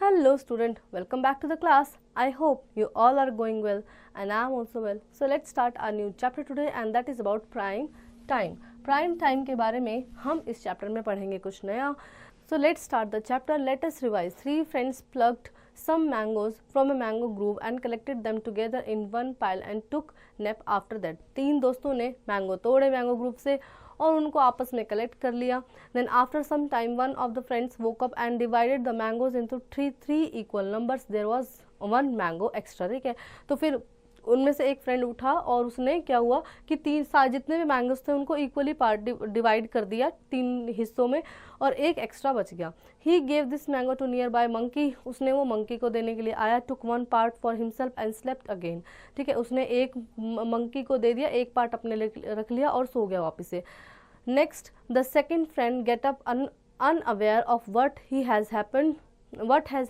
Hello student, welcome back to the class. I hope you all are going well and I am also well. So let's start our new chapter today and that is about prime time. Prime time के बारे में हम इस chapter में पढ़ेंगे कुछ नया. So let's start the chapter. Let us revise. Three friends plucked some mangoes from a mango grove and collected them together in one pile and took nap after that. तीन दोस्तों ने मैंगो तोड़े mango group से और उनको आपस में collect कर लिया. Then after some time one of the friends woke up and divided the mangoes into three equal numbers. There was one mango extra. ठीक है, तो फिर उनमें से एक फ्रेंड उठा और उसने क्या हुआ कि जितने भी मैंगोस थे उनको इक्वली पार्ट डिवाइड कर दिया तीन हिस्सों में और एक एक्स्ट्रा बच गया. He gave this mango to near by monkey. उसने वो मंकी को देने के लिए आया. Took one part for himself and slept again. ठीक है, उसने एक मंकी को दे दिया, एक पार्ट अपने रख लिया और सो गया वापस से. Next the second friend get up unaware of what has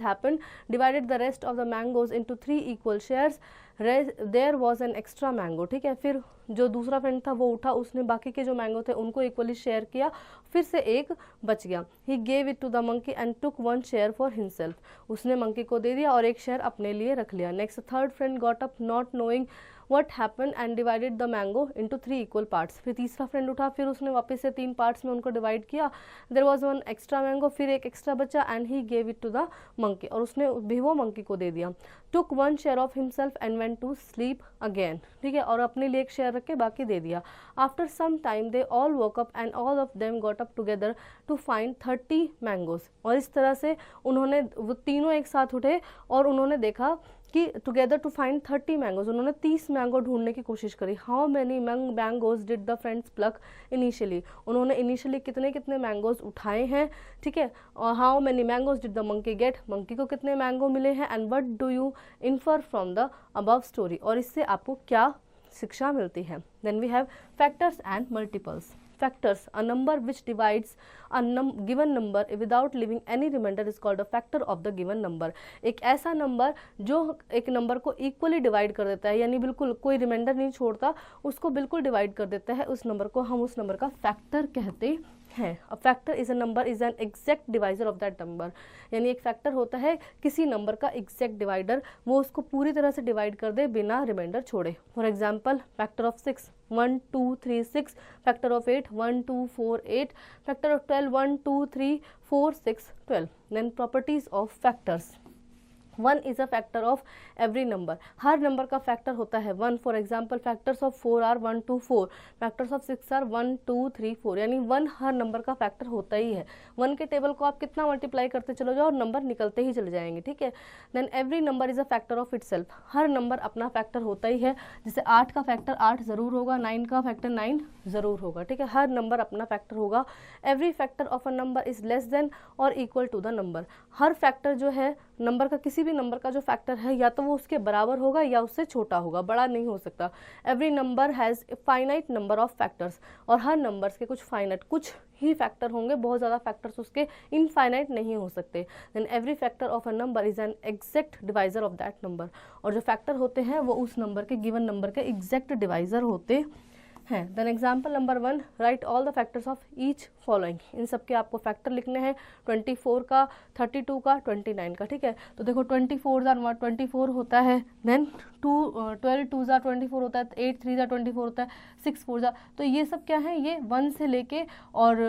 happened, divided the rest of the mangoes into three equal shares. There was an extra mango. ठीक है, फिर जो दूसरा फ्रेंड था वो उठा, उसने बाकी के जो मैंगो थे उनको इक्वली शेयर किया, फिर से एक बच गया. He gave it to the monkey and took one share for himself. उसने मंकी को दे दिया और एक शेयर अपने लिए रख लिया. Next third friend got up not knowing what happened and divided the mango into three equal parts. फिर तीसरा फ्रेंड उठा, फिर उसने वापस से तीन पार्ट्स में उनको डिवाइड किया. There was one extra mango, फिर एक एक्स्ट्रा बचा and he gave it to the monkey. और उसने भी वो मंकी को दे दिया. Took one share of himself and went to sleep again. ठीक है, और अपने लिए एक शेयर रख के बाकी दे दिया. After some time they all woke up and all of them got up together to find 30 mangoes. और इस तरह से उन्होंने वो तीनों एक साथ उठे और उन्होंने देखा कि टुगेदर टू फाइंड 30 मैंगोज. उन्होंने 30 मैंगो ढूंढने की कोशिश करी. How many mangoes did the friends pluck initially. उन्होंने इनिशियली कितने कितने मैंगोज उठाए हैं. ठीक है, और how many mangoes did the monkey get. Monkey को कितने मैंगो मिले हैं. And what do you infer from the above story. और इससे आपको क्या शिक्षा मिलती है. Then we have factors and multiples. Factors, a number which divides a given number without leaving any remainder is called a factor of the given number. एक ऐसा number जो एक नंबर को इक्वली डिवाइड कर देता है, यानी बिल्कुल कोई रिमाइंडर नहीं छोड़ता, उसको बिल्कुल डिवाइड कर देता है, उस नंबर को हम उस नंबर का फैक्टर कहते हैं. A factor is a number is an exact divisor of that number. यानी एक फैक्टर होता है किसी नंबर का एग्जैक्ट डिवाइडर, वो उसको पूरी तरह से डिवाइड कर दे बिना रिमाइंडर छोड़े. For example factor of 6 1 2 3 6, factor of 8 1 2 4 8, factor of 12 1 2 3 4 6 12. Then properties of factors. 1 is a factor of every number. हर नंबर का फैक्टर होता है 1. For example factors of 4 are 1 2 4, factors of 6 are 1 2 3 4. यानी 1 हर नंबर का फैक्टर होता ही है. 1 के टेबल को आप कितना मल्टीप्लाई करते चलो जाओ और नंबर निकलते ही चले जाएंगे. ठीक है, then every number is a factor of itself. हर नंबर अपना फैक्टर होता ही है. जैसे 8 का फैक्टर 8 जरूर होगा, 9 का फैक्टर 9 जरूर होगा. ठीक है, हर नंबर अपना फैक्टर होगा. Every factor of a number is less than और इक्वल टू द नंबर. हर फैक्टर जो है नंबर का, किसी भी नंबर का जो फैक्टर है या तो वो उसके बराबर होगा या उससे छोटा होगा, बड़ा नहीं हो सकता. Every number has a finite number of factors. और हर नंबर्स के कुछ फाइनाइट, कुछ ही फैक्टर होंगे, बहुत ज़्यादा फैक्टर्स उसके इनफाइनाइट नहीं हो सकते. Then every factor of a number is an exact divisor of that number. और जो फैक्टर होते हैं वो उस नंबर के, गिवन नंबर के एग्जैक्ट डिवाइजर होते हैं. Then example number 1, write all the factors of each following. इन सब के आपको फैक्टर लिखने हैं. 24 का, 32 का, 29 का. ठीक है, तो देखो 24 होता है. देन 12 2 24 होता है, 8 3 24 होता है, 6 4. तो ये सब क्या है, ये 1 से लेके और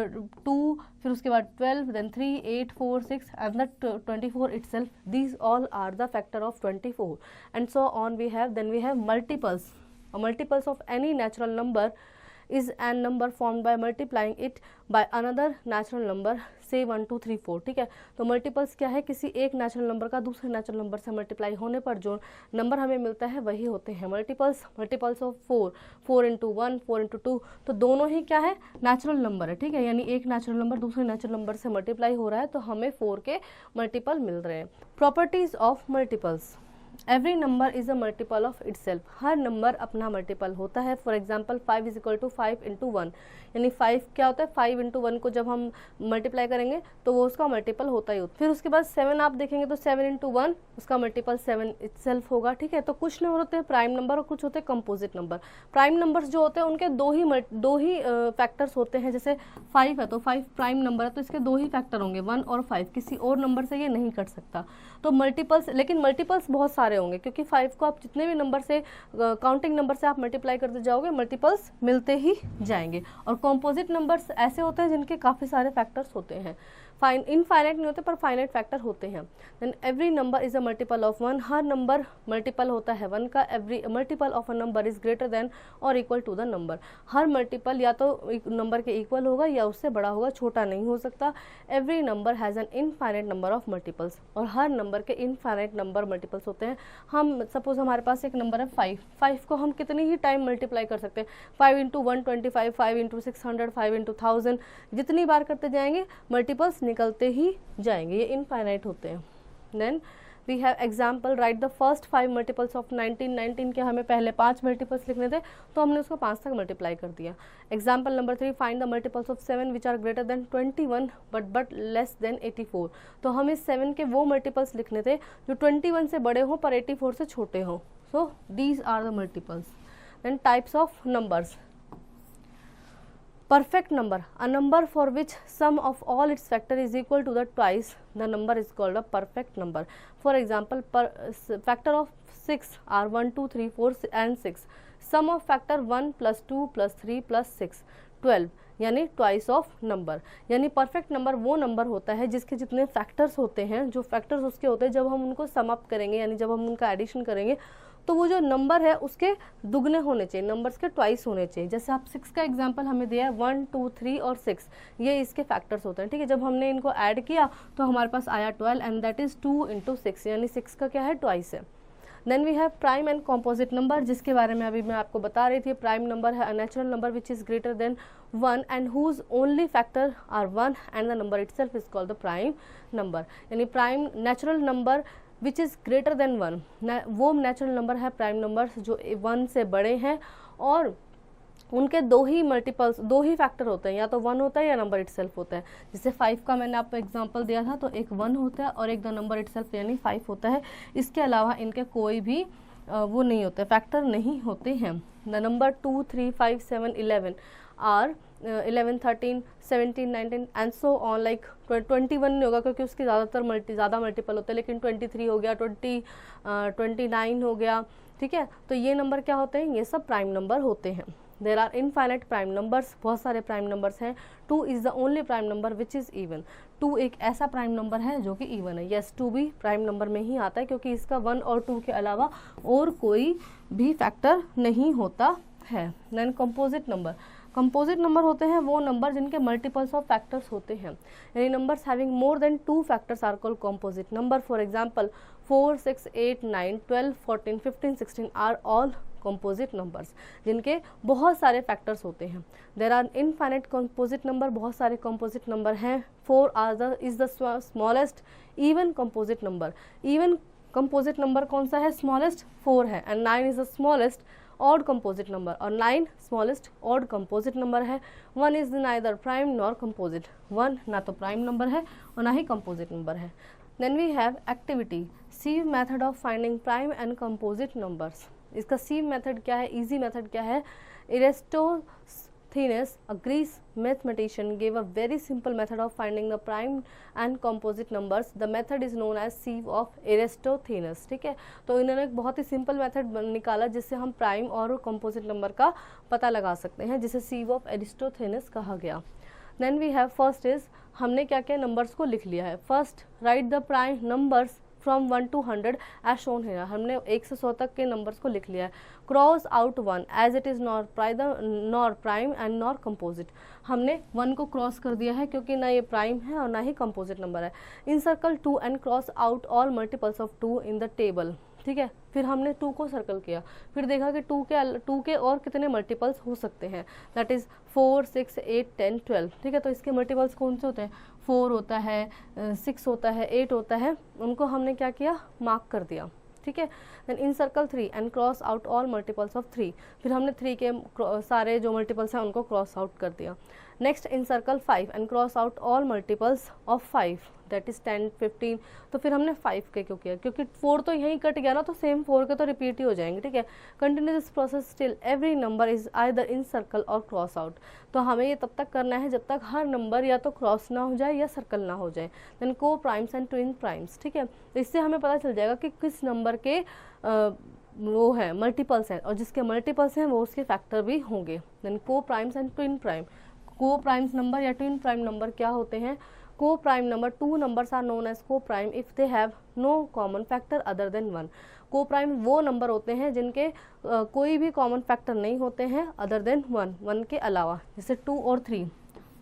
2, फिर उसके बाद 12, then 3 8 4 6 and the 24 itself. These all are the factor of 24 and so on. Then we have multiples. A multiples of any natural number is a number formed by multiplying it by another natural number, say 1 2 3 4. ठीक है, तो multiples क्या है, किसी एक natural number का दूसरे natural number से मल्टीप्लाई होने पर जो नंबर हमें मिलता है वही होते हैं multiples. Multiples of 4 into 1 4 into 2, तो दोनों ही क्या है, नेचुरल नंबर है. ठीक है, यानी एक नेचुरल नंबर दूसरे नेचुरल नंबर से मल्टीप्लाई हो रहा है तो हमें 4 के मल्टीपल मिल रहे हैं. Properties of multiples. Every number is a multiple of itself, हर नंबर अपना मल्टीपल होता है। For example 5 is equal to 5 into 1, यानी 5 क्या होता है, 5 इंटू 1 को जब हम मल्टीप्लाई करेंगे तो वो उसका मल्टीपल होता ही होता है। फिर उसके बाद 7 आप देखेंगे तो 7 इंटू 1 उसका मल्टीपल 7 इटसेल्फ होगा, ठीक है। तो कुछ नंबर होते हैं प्राइम नंबर और कुछ होते हैं कंपोजिट नंबर। प्राइम नंबर्स जो होते हैं उनके दो ही फैक्टर्स होते हैं, जैसे 5 है तो 5 प्राइम नंबर है तो इसके 2 ही फैक्टर होंगे, 1 और 5, किसी और नंबर से ये नहीं कट सकता। तो मल्टीपल्स, लेकिन मल्टीपल्स बहुत सारे होंगे क्योंकि 5 को आप जितने भी नंबर से काउंटिंग नंबर से आप मल्टीप्लाई करते जाओगे मल्टीपल्स मिलते ही जाएंगे। और कॉम्पोजिट नंबर्स ऐसे होते हैं जिनके काफ़ी सारे फैक्टर्स होते हैं, इनफाइनाइट नहीं होते पर फाइनाइट फैक्टर होते हैं। Then every number is a multiple of 1, हर नंबर मल्टीपल होता है 1 का। Every multiple of a number is greater than और इक्वल टू द नंबर, हर मल्टीपल या तो नंबर के इक्वल होगा या उससे बड़ा होगा, छोटा नहीं हो सकता। Every number has an infinite number of multiples, और हर नंबर के इनफाइनाइट नंबर मल्टीपल्स होते हैं। हम सपोज हमारे पास एक नंबर है 5 को हम कितनी ही टाइम मल्टीप्लाई कर सकते हैं, 5 इंटू 125, 5 इंटू 600, 5 इंटू 1000, जितनी बार करते जाएंगे मल्टीपल्स निकलते ही जाएंगे, ये इनफाइनाइट होते हैं। Then we have example, write the first 5 multiples of 19 के हमें पहले 5 मल्टीपल्स लिखने थे तो हमने उसको 5 तक मल्टीप्लाई कर दिया। Example number 3, find the multiples of 7 which are greater than 21 but less than 84। तो हमें 7 के वो मल्टीपल्स लिखने थे जो 21 से बड़े हों पर 84 से छोटे हों। So these are the multiples. Then types of numbers, perfect number, a number for which sum of all its factor is equal to the twice the number is called a perfect number. For example, factor of 6 are 1 2 3 4 and 6, sum of factor 1 plus 2 plus 3 plus 6 12, यानी twice of number. यानी perfect number वो number होता है जिसके जितने factors होते हैं, जो फैक्टर्स उसके होते हैं जब हम उनको सम अप करेंगे यानी जब हम उनका एडिशन करेंगे तो वो जो नंबर है उसके दुगने होने चाहिए, नंबर्स के ट्वाइस होने चाहिए। जैसे आप 6 का एग्जांपल हमें दिया है, 1 2 3 और 6, ये इसके फैक्टर्स होते हैं, ठीक है। जब हमने इनको ऐड किया तो हमारे पास आया 12 एंड दैट इज 2 इंटू 6, यानी 6 का क्या है, ट्वाइस है। Then we have prime and composite number, जिसके बारे में अभी मैं आपको बता रही थी। प्राइम नंबर है a natural number which is greater than 1 and whose only factor are 1 and the number itself is called the prime number. यानी prime natural number which is greater than 1, वो नेचुरल नंबर है prime numbers जो 1 से बड़े हैं और उनके 2 ही multiples, 2 ही factor होते हैं, या तो 1 होता है या नंबर इटसेल्फ होता है। जैसे 5 का मैंने आपको एग्जांपल दिया था तो एक 1 होता है और एक द नंबर इटसेल्फ यानी 5 होता है। इसके अलावा इनके कोई भी वो नहीं होते, फैक्टर नहीं होते हैं। The number 2 3 5 7 11 are 11 13 17 19 and so on, like 21 नहीं होगा क्योंकि उसके ज़्यादा मल्टीपल होते हैं, लेकिन 23 हो गया, 29 हो गया, ठीक है। तो ये नंबर क्या होते हैं, ये सब प्राइम नंबर होते हैं। There are infinite prime numbers, बहुत सारे प्राइम नंबर्स हैं। 2 is the only prime number which is even, 2 एक ऐसा प्राइम नंबर है जो कि इवन है। यस, 2 भी प्राइम नंबर में ही आता है क्योंकि इसका 1 और 2 के अलावा और कोई भी फैक्टर नहीं होता है। Then composite number, composite number होते हैं वो नंबर जिनके मल्टीपल्स ऑफ फैक्टर्स होते हैं, यानी numbers having more than 2 factors are called composite number. For example 4 6 8 9 12 14 15 16 are all composite numbers, जिनके बहुत सारे फैक्टर्स होते हैं। There are infinite composite number, बहुत सारे कंपोजिट नंबर हैं। 4 is the smallest even composite number. Even composite number कौन सा है, स्मॉलेस्ट 4 है। And 9 is the smallest odd composite number, और 9 स्मॉलेस्ट ऑड कंपोजिट नंबर है। 1 is neither prime nor composite, 1 ना तो प्राइम नंबर है और ना ही कंपोजिट नंबर है। Then we have activity, sieve method of finding prime and composite numbers. इसका सीव मेथड क्या है, इजी मेथड क्या है, Eratosthenes, a Greek mathematician, gave a very simple method of finding the prime and composite numbers. The method is known as sieve of Eratosthenes, ठीक है। तो इन्होंने एक बहुत ही सिंपल मेथड निकाला जिससे हम प्राइम और कंपोजिट नंबर का पता लगा सकते हैं, जिसे sieve of Eratosthenes कहा गया। Then we have first is, हमने क्या क्या नंबर्स को लिख लिया है। First, write the prime numbers from 1 to 100 as shown है, हमने 1 से 100 तक के नंबर्स को लिख लिया है। Cross out 1 as it is nor prime and nor composite, हमने 1 को क्रॉस कर दिया है क्योंकि ना ये प्राइम है और ना ही कंपोजिट नंबर है। In circle 2 and cross out all multiples of 2 in the table, ठीक है। फिर हमने 2 को सर्कल किया, फिर देखा कि 2 के और कितने मल्टीपल्स हो सकते हैं, दैट इज़ 4 6 8 10 12, ठीक है। तो इसके मल्टीपल्स कौन से होते हैं, 4 होता है, 6 होता है, 8 होता है, उनको हमने क्या किया, मार्क कर दिया, ठीक है। Then encircle 3 and cross out all multiples of 3, फिर हमने 3 के सारे जो मल्टीपल्स हैं उनको क्रॉस आउट कर दिया। Next in circle 5 and cross out all multiples of 5, that is 10, 15, तो फिर हमने 5 के क्यों किया, क्योंकि 4 तो यहीं कट गया ना, तो सेम 4 के तो रिपीट ही हो जाएंगे, ठीक है। Continue this process till every number is either in circle और क्रॉस आउट, तो हमें ये तब तक करना है जब तक हर नंबर या तो क्रॉस ना हो जाए या सर्कल ना हो जाए। देन को प्राइम्स एंड ट्विन प्राइम्स, ठीक है, तो इससे हमें पता चल जाएगा कि किस नंबर के वो है मल्टीपल्स हैं, और जिसके मल्टीपल्स हैं वो उसके फैक्टर भी होंगे। देन को प्राइम्स एंड ट्विन प्राइम, को प्राइम्स नंबर या ट्विन प्राइम नंबर क्या होते हैं? को prime number, 2 numbers are known as co-prime if they have no common factor other than 1। को प्राइम वो नंबर होते हैं जिनके कोई भी कॉमन फैक्टर नहीं होते हैं अदर देन 1 के अलावा, जैसे 2 और 3।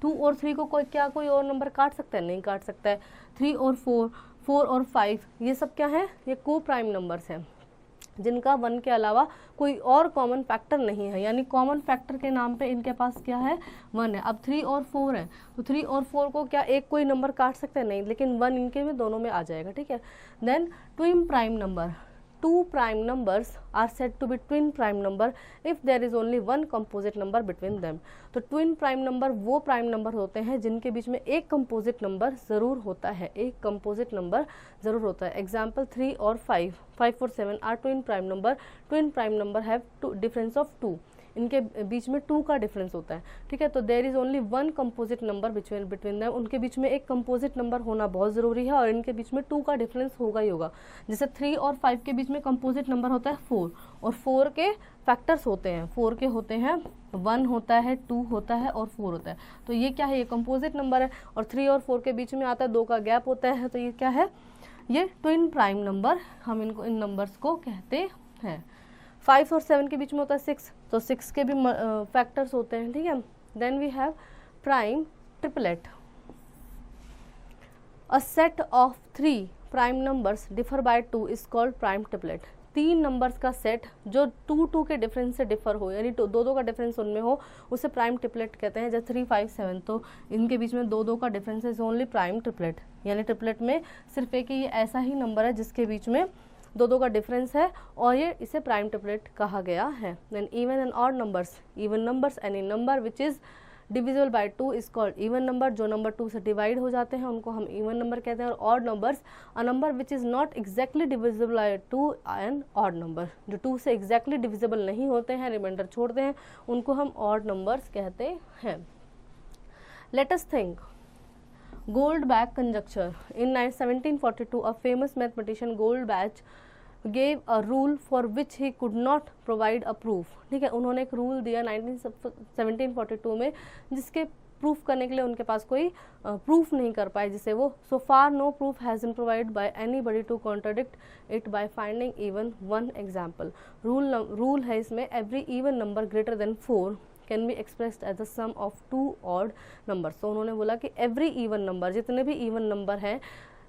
2 और 3 को कोई और नंबर काट सकता है? नहीं काट सकता है। 3 और 4, 4 और 5, ये सब क्या है? ये को प्राइम नंबर्स हैं जिनका 1 के अलावा कोई और कॉमन फैक्टर नहीं है, यानी कॉमन फैक्टर के नाम पे इनके पास क्या है? 1 है। अब 3 और 4 है, तो 3 और 4 को क्या एक कोई नंबर काट सकते हैं? नहीं, लेकिन 1 इनके में दोनों में आ जाएगा, ठीक है। Then twin prime number, 2 prime numbers are said to be twin prime number if there is only one composite number between them। तो twin prime number वो prime number होते हैं जिनके बीच में एक composite number ज़रूर होता है, एक composite number ज़रूर होता है। Example 3 और 5, 5 और 7 are twin prime number। twin prime number have difference of 2, इनके बीच में 2 का डिफरेंस होता है, ठीक है। तो there is only 1 composite number between them, उनके बीच में एक कंपोजिट नंबर होना बहुत ज़रूरी है, और इनके बीच में 2 का डिफरेंस होगा ही होगा। जैसे 3 और 5 के बीच में कंपोजिट नंबर होता है 4, और 4 के फैक्टर्स होते हैं, 4 के होते हैं 1 होता है, 2 होता है और 4 होता है। तो ये क्या है? ये कंपोजिट नंबर है, और 3 और 4 के बीच में आता है 2 का गैप होता है, तो ये क्या है? ये ट्विन प्राइम नंबर, हम इनको इन नंबर्स को कहते हैं। 5 और 7 के बीच में होता है 6, तो 6 के भी फैक्टर्स होते हैं, ठीक है। Then we have prime triplet, a set of 3 prime numbers differ by 2 is called prime triplet. 3 numbers का सेट जो 2 के डिफरेंस से डिफर हो, यानी 2 का डिफरेंस उनमें हो, उसे प्राइम ट्रिपलेट कहते हैं। जैसे 3, 5, 7, तो इनके बीच में 2 का difference is only prime triplet, यानी ट्रिपलेट में सिर्फ एक ही ऐसा ही नंबर है जिसके बीच में 2 का डिफरेंस है, और ये इसे प्राइम ट्रिपलेट कहा गया है। Then even and odd numbers, even numbers any number which is divisible by 2 is called even number. जो नंबर 2 से डिवाइड हो जाते हैं उनको हम इवन नंबर कहते हैं। और odd numbers, a number which is not exactly divisible by 2 and odd number, जो 2 से एग्जैक्टली डिविजिबल नहीं होते हैं, रिमाइंडर छोड़ते हैं, उनको हम ऑड नंबर्स कहते हैं। Let us think Goldbach conjecture। In 1742, a famous mathematician Goldbach gave a rule for which he could not provide a proof। ठीक है, उन्होंने एक रूल दिया 1742 में, जिसके प्रूफ करने के लिए उनके पास कोई प्रूफ नहीं कर पाए, जिसे वो so far no proof has been provided by anybody to contradict it by finding even one example। Rule है इसमें, every even number greater than 4 can be expressed as a sum of 2 odd numbers. तो उन्होंने बोला कि every even number, जितने भी even number हैं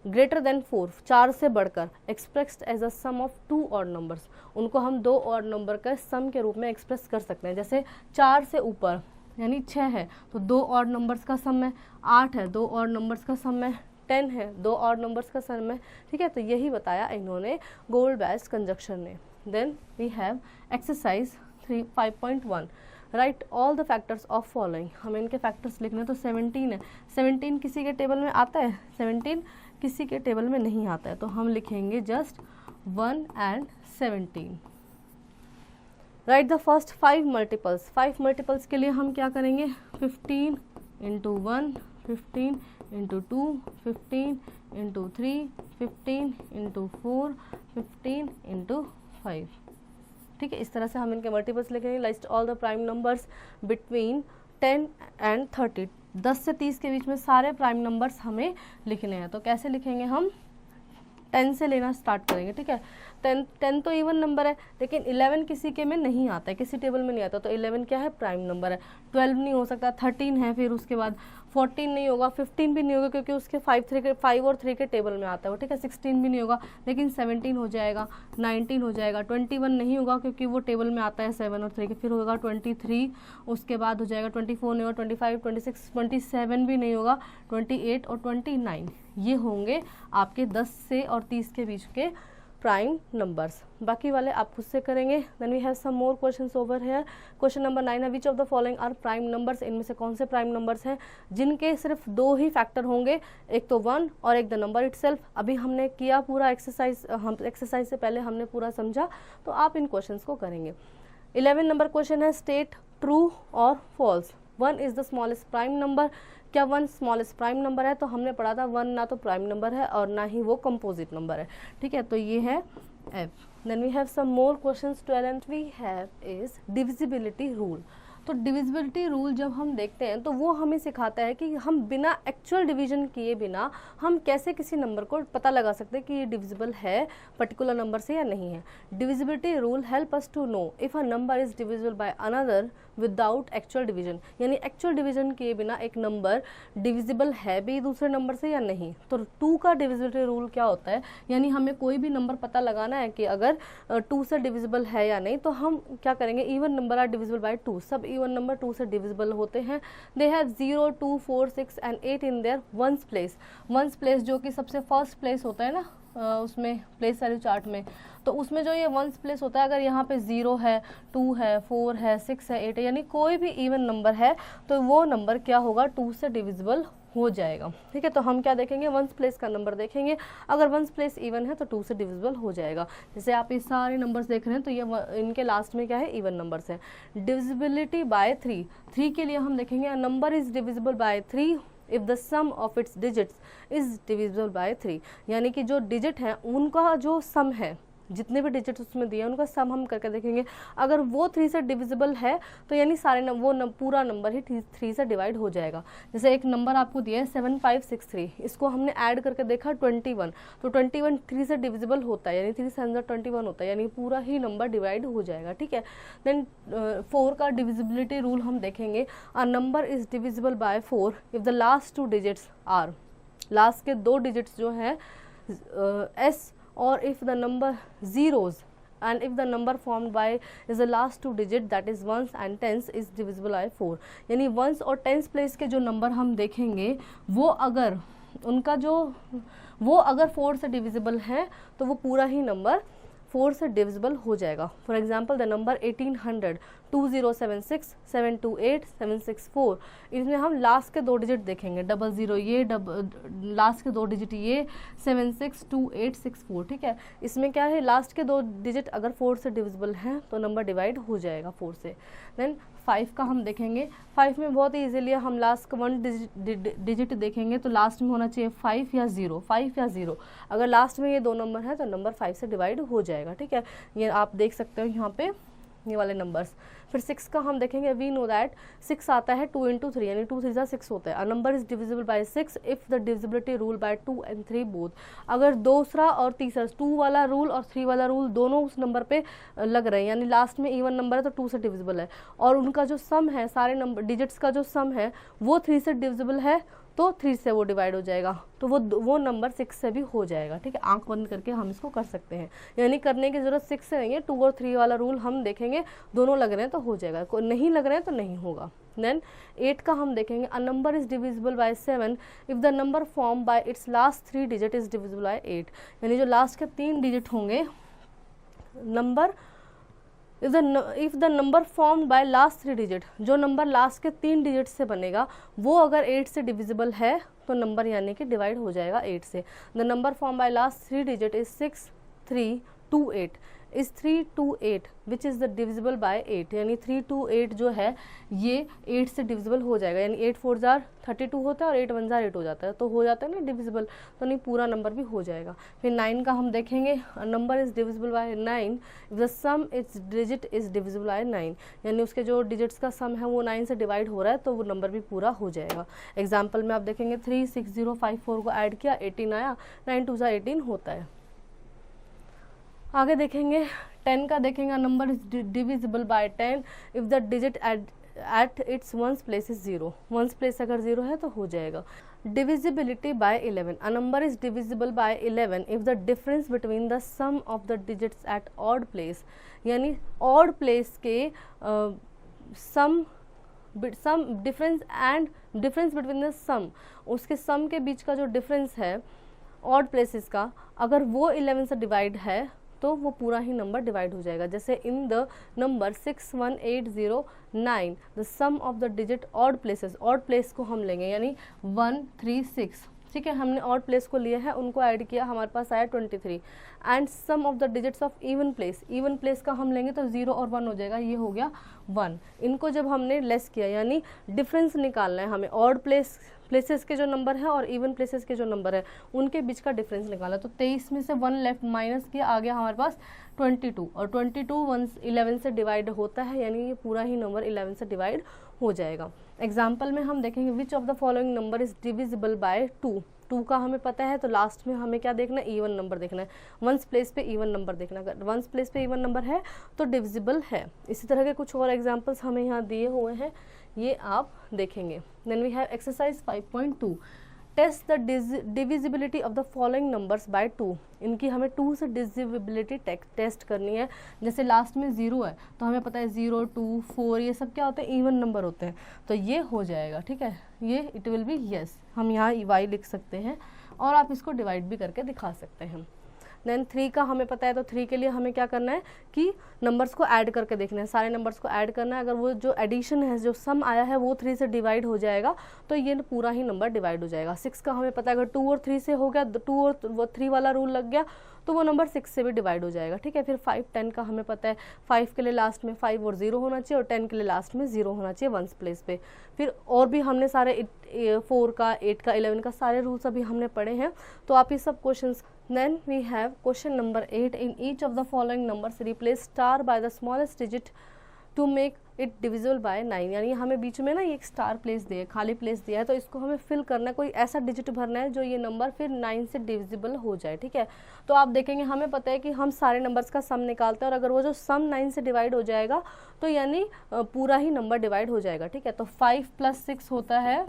greater than 4, 4 से बढ़कर, expressed as a sum of 2 odd numbers, उनको हम 2 ऑड नंबर का सम के रूप में एक्सप्रेस कर सकते हैं। जैसे 4 से ऊपर यानी 6 है तो 2 ऑड नंबर्स का सम है, 8 है 2 ऑड नंबर्स का सम है, 10 है 2 ऑड नंबर्स का सम है, ठीक है। तो यही बताया इन्होंने गोल्डबैच कंजक्शन ने। Then we have exercise 5.1, write all the factors of following. हमें इनके फैक्टर्स लिखने, तो 17 है, 17 किसी के टेबल में आता है? 17 किसी के टेबल में नहीं आता है, तो हम लिखेंगे just 1 and 17। Right the first 5 multiples. 5 multiples के लिए हम क्या करेंगे? 15 × 1, 15 × 2, 15 × 3, 15 × 4, 15 × 5, ठीक है। इस तरह से हम इनके मल्टीपल्स लिखेंगे। List all the prime numbers between 10 and 30। 10 से 30 के बीच में सारे प्राइम नंबर्स हमें लिखने हैं। तो कैसे लिखेंगे? हम 10 से लेना स्टार्ट करेंगे, ठीक है। 10 तो इवन नंबर है, लेकिन 11 किसी के में नहीं आता है, किसी टेबल में नहीं आता, तो 11 क्या है? प्राइम नंबर है। 12 नहीं हो सकता, 13 है, फिर उसके बाद 14 नहीं होगा, 15 भी नहीं होगा क्योंकि उसके 5 और 3 के टेबल में आता है वो, ठीक है। 16 भी नहीं होगा, लेकिन 17 हो जाएगा, 19 हो जाएगा, 21 नहीं होगा क्योंकि वो टेबल में आता है 7 और 3 के, फिर होगा 23, उसके बाद हो जाएगा 24 नहीं होगा, 25, 26, 27 भी नहीं होगा, 28 और 29, ये होंगे आपके 10 से और 30 के बीच के प्राइम नंबर्स। बाकी वाले आप खुद से करेंगे। Then we have some more questions over here. Question number 9 है, which of the following are prime numbers, इनमें से कौन से प्राइम नंबर्स हैं जिनके सिर्फ 2 ही फैक्टर होंगे, एक तो 1 और एक द नंबर इटसेल्फ। अभी हमने किया पूरा एक्सरसाइज, हम एक्सरसाइज से पहले हमने पूरा समझा, तो आप इन क्वेश्चंस को करेंगे। 11 नंबर क्वेश्चन है, स्टेट ट्रू और false. 1 is the smallest prime number. क्या 1 स्मॉलेस्ट प्राइम नंबर है? तो हमने पढ़ा था 1 ना तो प्राइम नंबर है और ना ही वो कंपोजिट नंबर है, ठीक है, तो ये है F। Then we have some more questions 12 and we have is divisibility rule। तो डिविजिबिलिटी रूल जब हम देखते हैं तो वो हमें सिखाता है कि हम बिना एक्चुअल डिवीजन किए बिना हम कैसे किसी नंबर को पता लगा सकते हैं कि ये डिविजिबल है पर्टिकुलर नंबर से या नहीं है। Divisibility rule help us to know if a number is divisible by another without actual division, यानी एक्चुअल डिवीजन किए बिना एक नंबर डिविजिबल है भी दूसरे नंबर से या नहीं। तो 2 का डिविजिबिलिटी रूल क्या होता है, यानी हमें कोई भी नंबर पता लगाना है कि अगर 2 से डिविजिबल है या नहीं, तो हम क्या करेंगे, even number are divisible by 2, सब इवन नंबर 2 से डिविजिबल होते हैं। They have 0, 2, 4, 6 and 8 in their ones place. Ones place जो कि सबसे फर्स्ट प्लेस होता है ना उसमें प्लेस वैल्यू चार्ट में, तो उसमें जो ये वंस प्लेस होता है, अगर यहाँ पे 0 है, 2 है, 4 है, 6 है, 8 है, यानी कोई भी इवन नंबर है तो वो नंबर क्या होगा, 2 से डिविजिबल हो जाएगा, ठीक है। तो हम क्या देखेंगे, वंस प्लेस का नंबर देखेंगे, अगर वंस प्लेस इवन है तो 2 से डिविजिबल हो जाएगा। जैसे आप ये सारे नंबर्स देख रहे हैं तो ये इनके लास्ट में क्या है, इवन नंबर्स है। डिविजिबिलिटी बाय 3 के लिए हम देखेंगे, number is divisible by 3 if the sum of its digits is divisible by 3, यानी कि जो डिजिट है उनका जो सम है, जितने भी डिजिट उसमें दिए उनका सम हम करके देखेंगे, अगर वो 3 से डिविजिबल है तो यानी सारे पूरा नंबर ही 3 से डिवाइड हो जाएगा। जैसे एक नंबर आपको दिया है 7563, इसको हमने ऐड करके देखा 21, तो 21 3 से डिविजिबल होता है, यानी 3 से 21 होता है, यानी पूरा ही नंबर डिवाइड हो जाएगा, ठीक है। देन 4 का डिविजिबिलिटी रूल हम देखेंगे, a number is divisible by 4 if the last 2 digits are, last के 2 डिजिट्स जो है S, or if the number zeros and if the number formed by is the last 2 digit that is ones and tens is divisible by 4, यानी ones और tens place के जो number हम देखेंगे वो अगर उनका जो वो अगर 4 से डिविजिबल है तो वो पूरा ही नंबर 4 से डिविजिबल हो जाएगा। फॉर एग्जाम्पल द नंबर 1800, 2076, 728, 764, इसमें हम लास्ट के 2 डिजिट देखेंगे, 00 ये लास्ट के 2 डिजिट ये 762864, ठीक है। इसमें क्या है, लास्ट के 2 डिजिट अगर 4 से डिविजिबल हैं तो नंबर डिवाइड हो जाएगा 4 से। देन 5 का हम देखेंगे, 5 में बहुत ही इजीली हम लास्ट का 1 डिजिट देखेंगे तो लास्ट में होना चाहिए 5 या 0, अगर लास्ट में ये 2 नंबर है तो नंबर 5 से डिवाइड हो जाएगा, ठीक है। ये आप देख सकते हो यहाँ पे ये वाले नंबर्स। फिर 6 का हम देखेंगे, वी नो दैट 6 आता है 2 into 3, यानी 2 3 6 होता है। अ number is divisible bye 6 if the divisibility rule by 2 and 3 both, अगर दूसरा और तीसरा 2 वाला रूल और 3 वाला रूल दोनों उस नंबर पे लग रहे हैं, यानी लास्ट में इवन नंबर है तो 2 से डिविजिबल है, और उनका जो सम है, सारे नंबर डिजिट्स का जो सम है वो 3 से डिविजिबल है तो 3 से वो डिवाइड हो जाएगा, तो वो नंबर 6 से भी हो जाएगा, ठीक है। आंख बंद करके हम इसको कर सकते हैं, यानी करने की जरूरत 6 से नहीं है, 2 और 3 वाला रूल हम देखेंगे, दोनों लग रहे हैं तो हो जाएगा, नहीं लग रहे हैं तो नहीं होगा। देन 8 का हम देखेंगे, a number is divisible bye 7 if the number form by it's last 3 digit is divisible bye 8, यानी जो लास्ट के 3 डिजिट होंगे number, if the number formed by last 3 digit, जो नंबर लास्ट के 3 डिजिट से बनेगा वो अगर 8 से डिविजिबल है तो नंबर यानी कि डिवाइड हो जाएगा 8 से। The number form by last 3 digit is 6328, is 328 which is the divisible by 8, यानी 328 जो है ये 8 से डिविजिबल हो जाएगा, यानी 8 4 जार 32 होता है और 8 1 जार 8 हो जाता है, तो हो जाता है ना डिविजिबल, तो नहीं पूरा नंबर भी हो जाएगा। फिर 9 का हम देखेंगे, number is divisible by 9 if the sum its digit is divisible by 9, यानी उसके जो डिजिट्स का सम है वो 9 से डिवाइड हो रहा है तो वो नंबर भी पूरा हो जाएगा। एग्जाम्पल में आप देखेंगे 36054 को ऐड किया 18 आया, 9 2 18 होता है। आगे देखेंगे 10 का देखेंगे, number is divisible by 10 if the digit at its ones place is 0, ones place अगर 0 है तो हो जाएगा। Divisibility by 11, a number is divisible by 11 if the difference between the sum of the digits at odd place, यानी odd place के sum difference and difference between the sum, उसके sum के बीच का जो डिफरेंस है ऑड प्लेसेस का, अगर वो 11 से डिवाइड है तो वो पूरा ही नंबर डिवाइड हो जाएगा। जैसे in the number 61809 the sum of the digit odd places, odd place को हम लेंगे यानी 136, ठीक है, हमने ऑड प्लेस को लिया है, उनको ऐड किया, हमारे पास आया 23। And sum of the digits of even place, even place का हम लेंगे तो 0 और 1 हो जाएगा, ये हो गया 1। इनको जब हमने लेस किया यानी डिफरेंस निकालना है हमें, ऑड प्लेसेस के जो नंबर है और इवन प्लेसेस के जो नंबर है उनके बीच का डिफरेंस निकाला, तो 23 में से 1 लेफ्ट माइनस किया, आ गया हमारे पास 22, और 22 11 से डिवाइड होता है यानी ये पूरा ही नंबर 11 से डिवाइड हो जाएगा। एग्जाम्पल में हम देखेंगे विच of the following number is divisible by 2, 2 का हमें पता है तो लास्ट में हमें क्या देखना है, इवन नंबर देखना है, वंस प्लेस पे इवन नंबर देखना है, अगर वंस प्लेस पे इवन नंबर है तो डिविजिबल है। इसी तरह के कुछ और एग्जांपल्स हमें यहाँ दिए हुए हैं, ये आप देखेंगे। Then we have exercise 5.2 test the divisibility of the following numbers by 2, इनकी हमें 2 से डिविजिबिलिटी टेस्ट करनी है। जैसे लास्ट में 0 है तो हमें पता है 0, 2, 4 ये सब क्या होते हैं, इवन नंबर होते हैं, तो ये हो जाएगा, ठीक है, ये इट विल बी यस, हम यहाँ y लिख सकते हैं और आप इसको डिवाइड भी करके दिखा सकते हैं। देन 3 का हमें पता है तो 3 के लिए हमें क्या करना है कि नंबर्स को ऐड करके देखना है, सारे नंबर्स को ऐड करना है, अगर वो जो एडिशन है जो सम आया है वो 3 से डिवाइड हो जाएगा तो ये पूरा ही नंबर डिवाइड हो जाएगा। 6 का हमें पता है अगर 2 और 3 से हो गया, 2 और 3 वाला रूल लग गया तो वो नंबर 6 से भी डिवाइड हो जाएगा, ठीक है। फिर 5, 10 का हमें पता है 5 के लिए लास्ट में 5 और 0 होना चाहिए और 10 के लिए लास्ट में 0 होना चाहिए वंस प्लेस पे। फिर और भी हमने सारे 4 का, 8 का, 11 का सारे रूल्स अभी हमने पढ़े हैं, तो आप ये सब questions. Then we have question number 8. In each of the following numbers replace star by the smallest digit to make it divisible by 9, यानी हमें बीच में ना ये एक स्टार प्लेस दिया है, खाली प्लेस दिया है, तो इसको हमें फिल करना है, कोई ऐसा डिजिट भरना है जो ये नंबर फिर 9 से डिविजिबल हो जाए, ठीक है। तो आप देखेंगे हमें पता है कि हम सारे नंबर्स का सम निकालते हैं और अगर वो जो सम 9 से डिवाइड हो जाएगा तो यानी पूरा ही नंबर डिवाइड हो जाएगा, ठीक है। तो 5 + 6 होता है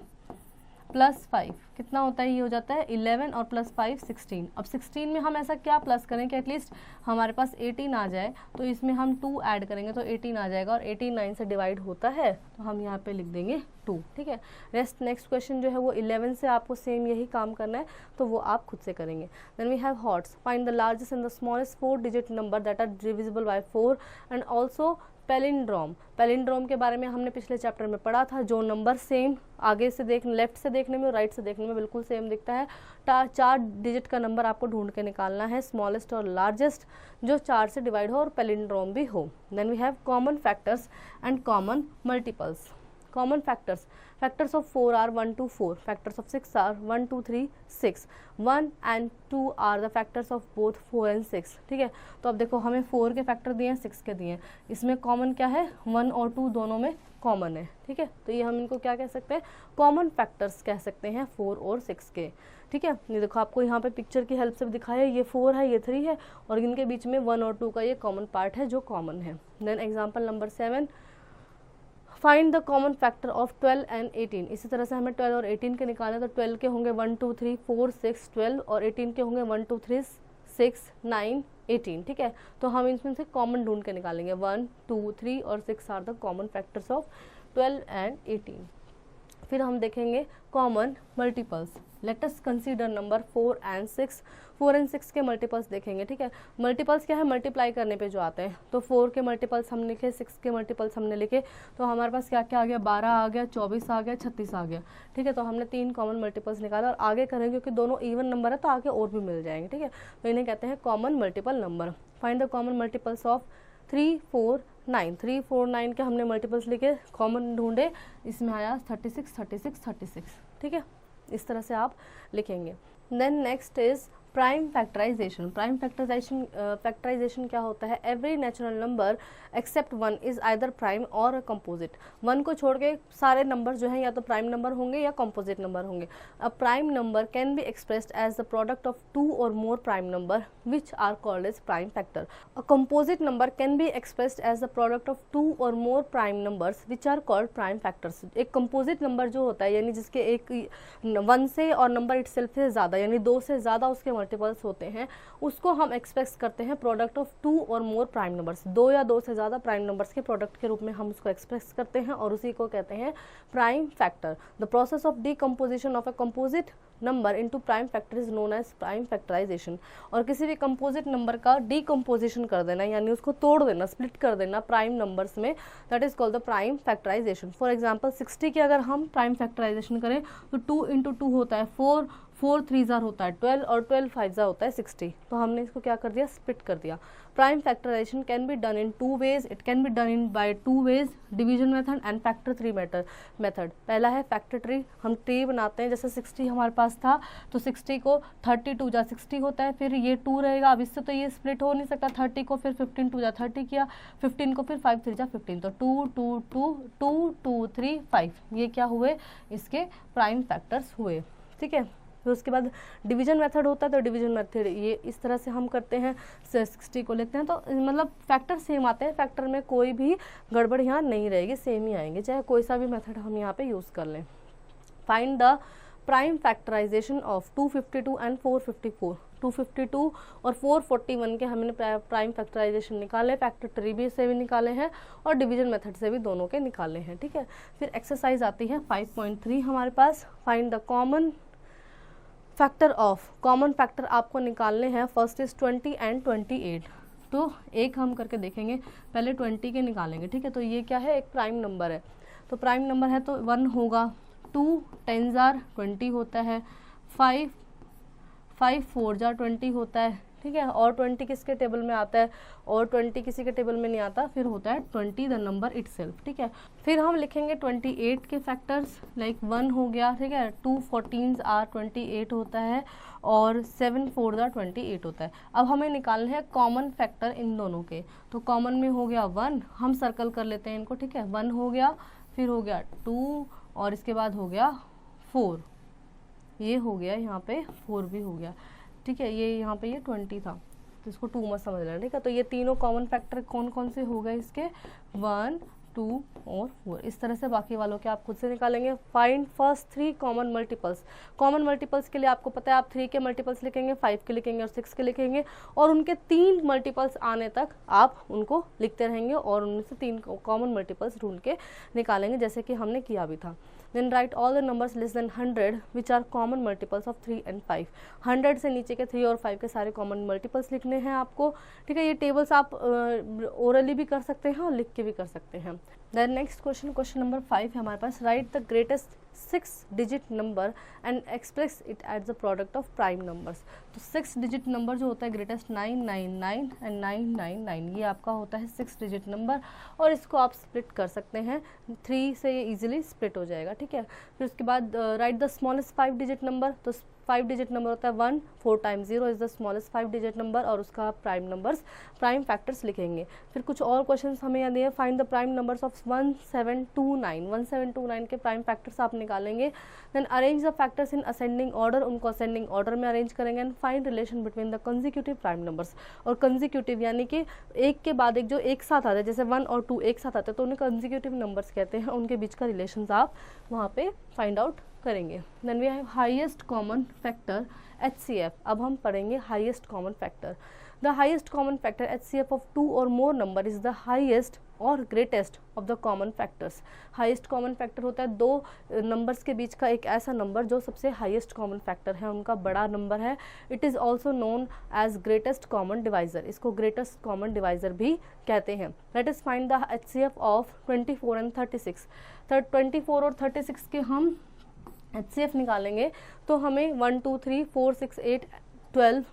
+5, कितना होता है, ये हो जाता है 11 और +5 16। अब 16 में हम ऐसा क्या प्लस करें कि एटलीस्ट हमारे पास 18 आ जाए, तो इसमें हम 2 ऐड करेंगे तो 18 आ जाएगा और 18 9 से डिवाइड होता है तो हम यहाँ पे लिख देंगे 2, ठीक है। रेस्ट नेक्स्ट क्वेश्चन जो है वो 11 से आपको सेम यही काम करना है तो वो आप खुद से करेंगे। Then we have HOTS, find the largest and the smallest 4 digit number that are divisible by 4 and also palindrome. Palindrome के बारे में हमने पिछले चैप्टर में पढ़ा था, जो नंबर सेम आगे से लेफ्ट से देखने में और राइट से देखने में बिल्कुल सेम दिखता है। 4 डिजिट का नंबर आपको ढूंढ के निकालना है, स्मॉलेस्ट और लार्जेस्ट जो 4 से डिवाइड हो और पैलिंड्रोम भी हो। Then we have common factors and common multiples. Common factors of 4 are 1 to 4, factors of 6 are 1 2 3 6, 1 and 2 are the factors of both 4 and 6, ठीक है। तो अब देखो हमें 4 के फैक्टर दिए हैं, 6 के दिए हैं, इसमें कॉमन क्या है, 1 और 2 दोनों में कॉमन है, ठीक है। तो ये हम इनको क्या कह सकते हैं, कॉमन फैक्टर्स कह सकते हैं 4 और 6 के, ठीक है। ये देखो आपको यहाँ पे पिक्चर की हेल्प से दिखाया, ये 4 है, ये 3 है और इनके बीच में 1 और 2 का ये कॉमन पार्ट है जो कॉमन है। Then example number 7, find the common factor of 12 and 18। इसी तरह से हमें 12 और 18 के निकालने, तो 12 के होंगे 1 2 3 4 6 12 और 18 के होंगे 1 2 3 6 9 18, ठीक है। तो हम इसमें से कॉमन ढूंढ के निकालेंगे, 1 2 3 और 6 are the common factors of 12 and 18। फिर हम देखेंगे common multiples. Let us consider number 4 and 6। 4 and 6 के मल्टीपल्स देखेंगे, ठीक है। मल्टीपल्स क्या है, मल्टीप्लाई करने पे जो आते हैं, तो 4 के मल्टीपल्स हम लिखे, 6 के मल्टीपल्स हमने लिखे, तो हमारे पास क्या क्या आ गया, 12 आ गया, 24 आ गया, 36 आ गया, ठीक है। तो हमने 3 कॉमन मल्टीपल्स निकाला और आगे करेंगे क्योंकि दोनों इवन नंबर है तो आगे और भी मिल जाएंगे, ठीक है। तो इन्हें कहते हैं common multiple number. Find the common multiples of 3 4 9। 3 4 9 के हमने मल्टीपल्स लिखे, कॉमन ढूंढे, इसमें आया 36 36 36, ठीक है। इस तरह से आप लिखेंगे। Then next is prime factorization. Prime factorization क्या होता है, every natural number except 1 is either prime और कंपोजिट। 1 को छोड़ के सारे नंबर जो हैं या तो प्राइम नंबर होंगे या कंपोजिट नंबर होंगे। A prime number can be expressed as the product of 2 और more prime number which are called as prime factor. A composite number can be expressed as the product of 2 और more prime numbers which are called prime factors. एक composite number जो होता है यानी जिसके एक 1 से और नंबर इटसेल्फ से ज़्यादा यानी 2 से ज़्यादा उसके मल्टीपल्स होते हैं, उसको हम एक्सप्रेस करते हैं प्रोडक्ट ऑफ 2 और मोर प्राइम नंबर्स। 2 या 2 से ज़्यादा प्राइम नंबर्स के प्रोडक्ट के रूप में हम उसको एक्सप्रेस करते हैं और उसी को कहते हैं prime factor. The process of decomposition of a composite number into prime factor is known as prime factorization. और किसी भी कंपोजिट नंबर का डीकम्पोजिशन कर देना, यानी उसको तोड़ देना, स्प्लिट कर देना प्राइम नंबर्स में, that is called the prime factorization. For example 60 की अगर हम प्राइम फैक्टराइजेशन करें तो 2 इंटू 2 होता है 4, 4 3 जार होता है 12 और 12 5 जार होता है 60। तो हमने इसको क्या कर दिया, स्प्लिट कर दिया। Prime factorization can be done in 2 ways, it can be done in by 2 ways, division method and factor tree method. पहला है फैक्टर ट्री, हम ट्री बनाते हैं, जैसे 60 हमारे पास था तो 60 को 30 2 जा 60 होता है, फिर ये 2 रहेगा, अब इससे तो ये स्प्लिट हो नहीं सकता, 30 को फिर 15 2 जा 30 किया, 15 को फिर 5 3 जा 15, तो 2 2 2 2 2 3 5, ये क्या हुए, इसके प्राइम फैक्टर्स हुए। ठीक है, फिर उसके बाद डिवीजन मेथड होता है, तो डिवीजन मेथड ये इस तरह से हम करते हैं, 60 को लेते हैं, तो मतलब फैक्टर सेम आते हैं, फैक्टर में कोई भी गड़बड़ यहाँ नहीं रहेगी, सेम ही आएंगे, चाहे कोई सा भी मेथड हम यहाँ पे यूज़ कर लें। Find the prime factorization of 252 and 454। 252 और 441 के हमने प्राइम फैक्टराइजेशन निकाले, फैक्टर ट्री भी से भी निकाले हैं और डिवीजन मेथड से भी दोनों के निकाले हैं। ठीक है, फिर एक्सरसाइज आती है 5.3 हमारे पास, find the common factor of. Common factor आपको निकालने हैं, फर्स्ट इज 20 एंड 28। तो एक हम करके देखेंगे, पहले 20 के निकालेंगे। ठीक है, तो ये क्या है, एक प्राइम नंबर है, तो प्राइम नंबर है तो 1 होगा, 2 10 जार 20 होता है, 5 4 जार 20 होता है। ठीक है, और 20 किसके टेबल में आता है, और 20 किसी के टेबल में नहीं आता, फिर होता है 20 द नंबर इटसेल्फ। ठीक है, फिर हम लिखेंगे 28 के फैक्टर्स, लाइक 1 हो गया, ठीक है, 2 14 आर 28 होता है और 7 4 द 28 होता है। अब हमें निकालना है कॉमन फैक्टर इन दोनों के, तो कॉमन में हो गया 1, हम सर्कल कर लेते हैं इनको। ठीक है, 1 हो गया, फिर हो गया 2 और इसके बाद हो गया 4, ये हो गया, यहाँ पे 4 भी हो गया। ठीक है, ये यहाँ पे ये 20 था, तो इसको 2 मत समझ लेना। ठीक है, तो ये तीनों कॉमन फैक्टर कौन कौन से हो गए इसके, 1 2 और 4। इस तरह से बाकी वालों के आप खुद से निकालेंगे। Find first 3 common multiples. Common multiples के लिए आपको पता है आप 3 के मल्टीपल्स लिखेंगे, 5 के लिखेंगे और 6 के लिखेंगे, और उनके 3 मल्टीपल्स आने तक आप उनको लिखते रहेंगे और उनमें से 3 कॉमन मल्टीपल्स ढूंढ के निकालेंगे, जैसे कि हमने किया भी था। Then write all the numbers less than 100 which are common multiples of 3 and 5। 100 से नीचे के 3 और 5 के सारे कॉमन मल्टीपल्स लिखने हैं आपको। ठीक है, ये टेबल्स आप ओरली भी कर सकते हैं और लिख के भी कर सकते हैं। Then next question, question number 5 है हमारे पास, write the greatest 6 digit number and express it at the product of prime numbers. तो 6 डिजिट नंबर जो होता है ग्रेटेस्ट 999 एंड 999, ये आपका होता है 6 डिजिट नंबर, और इसको आप स्प्लिट कर सकते हैं, 3 से ये इजीली स्प्लिट हो जाएगा। ठीक है, फिर उसके बाद right the smallest 5 digit number. तो 5 डिजिट नंबर होता है 1, 4 times 0 is the smallest 5 digit number, और उसका प्राइम नंबर्स प्राइम फैक्टर्स लिखेंगे। फिर कुछ और क्वेश्चंस हमें याद है, find the prime numbers of 1729। 1729 के प्राइम फैक्टर्स आप निकालेंगे। Then arrange the factors in ascending order, उनको असेंडिंग ऑर्डर में अरेंज करेंगे। And find relation between the consecutive prime numbers. और कंसेक्यूटिव यानी कि एक के बाद एक जो एक साथ आता है, जैसे 1 और 2 एक साथ आते हैं तो उन्हें कंसेक्यूटिव नंबर्स कहते हैं, उनके बीच का रिलेशन आप वहाँ पे फाइंड आउट करेंगे। Then we have highest common factor HCF। अब हम पढ़ेंगे highest common factor. The highest common factor HCF of 2 और more number is the highest or greatest of the common factors. Highest common factor होता है 2 numbers के बीच का एक ऐसा नंबर जो सबसे हाईएस्ट कॉमन फैक्टर है, उनका बड़ा नंबर है। It is also known as greatest common divisor, इसको ग्रेटेस्ट कॉमन डिवाइजर भी कहते हैं। Let us find the HCF of 24 and 36। 24 और 36 के हम HCF निकालेंगे तो हमें 1 2 3 4 6 8 12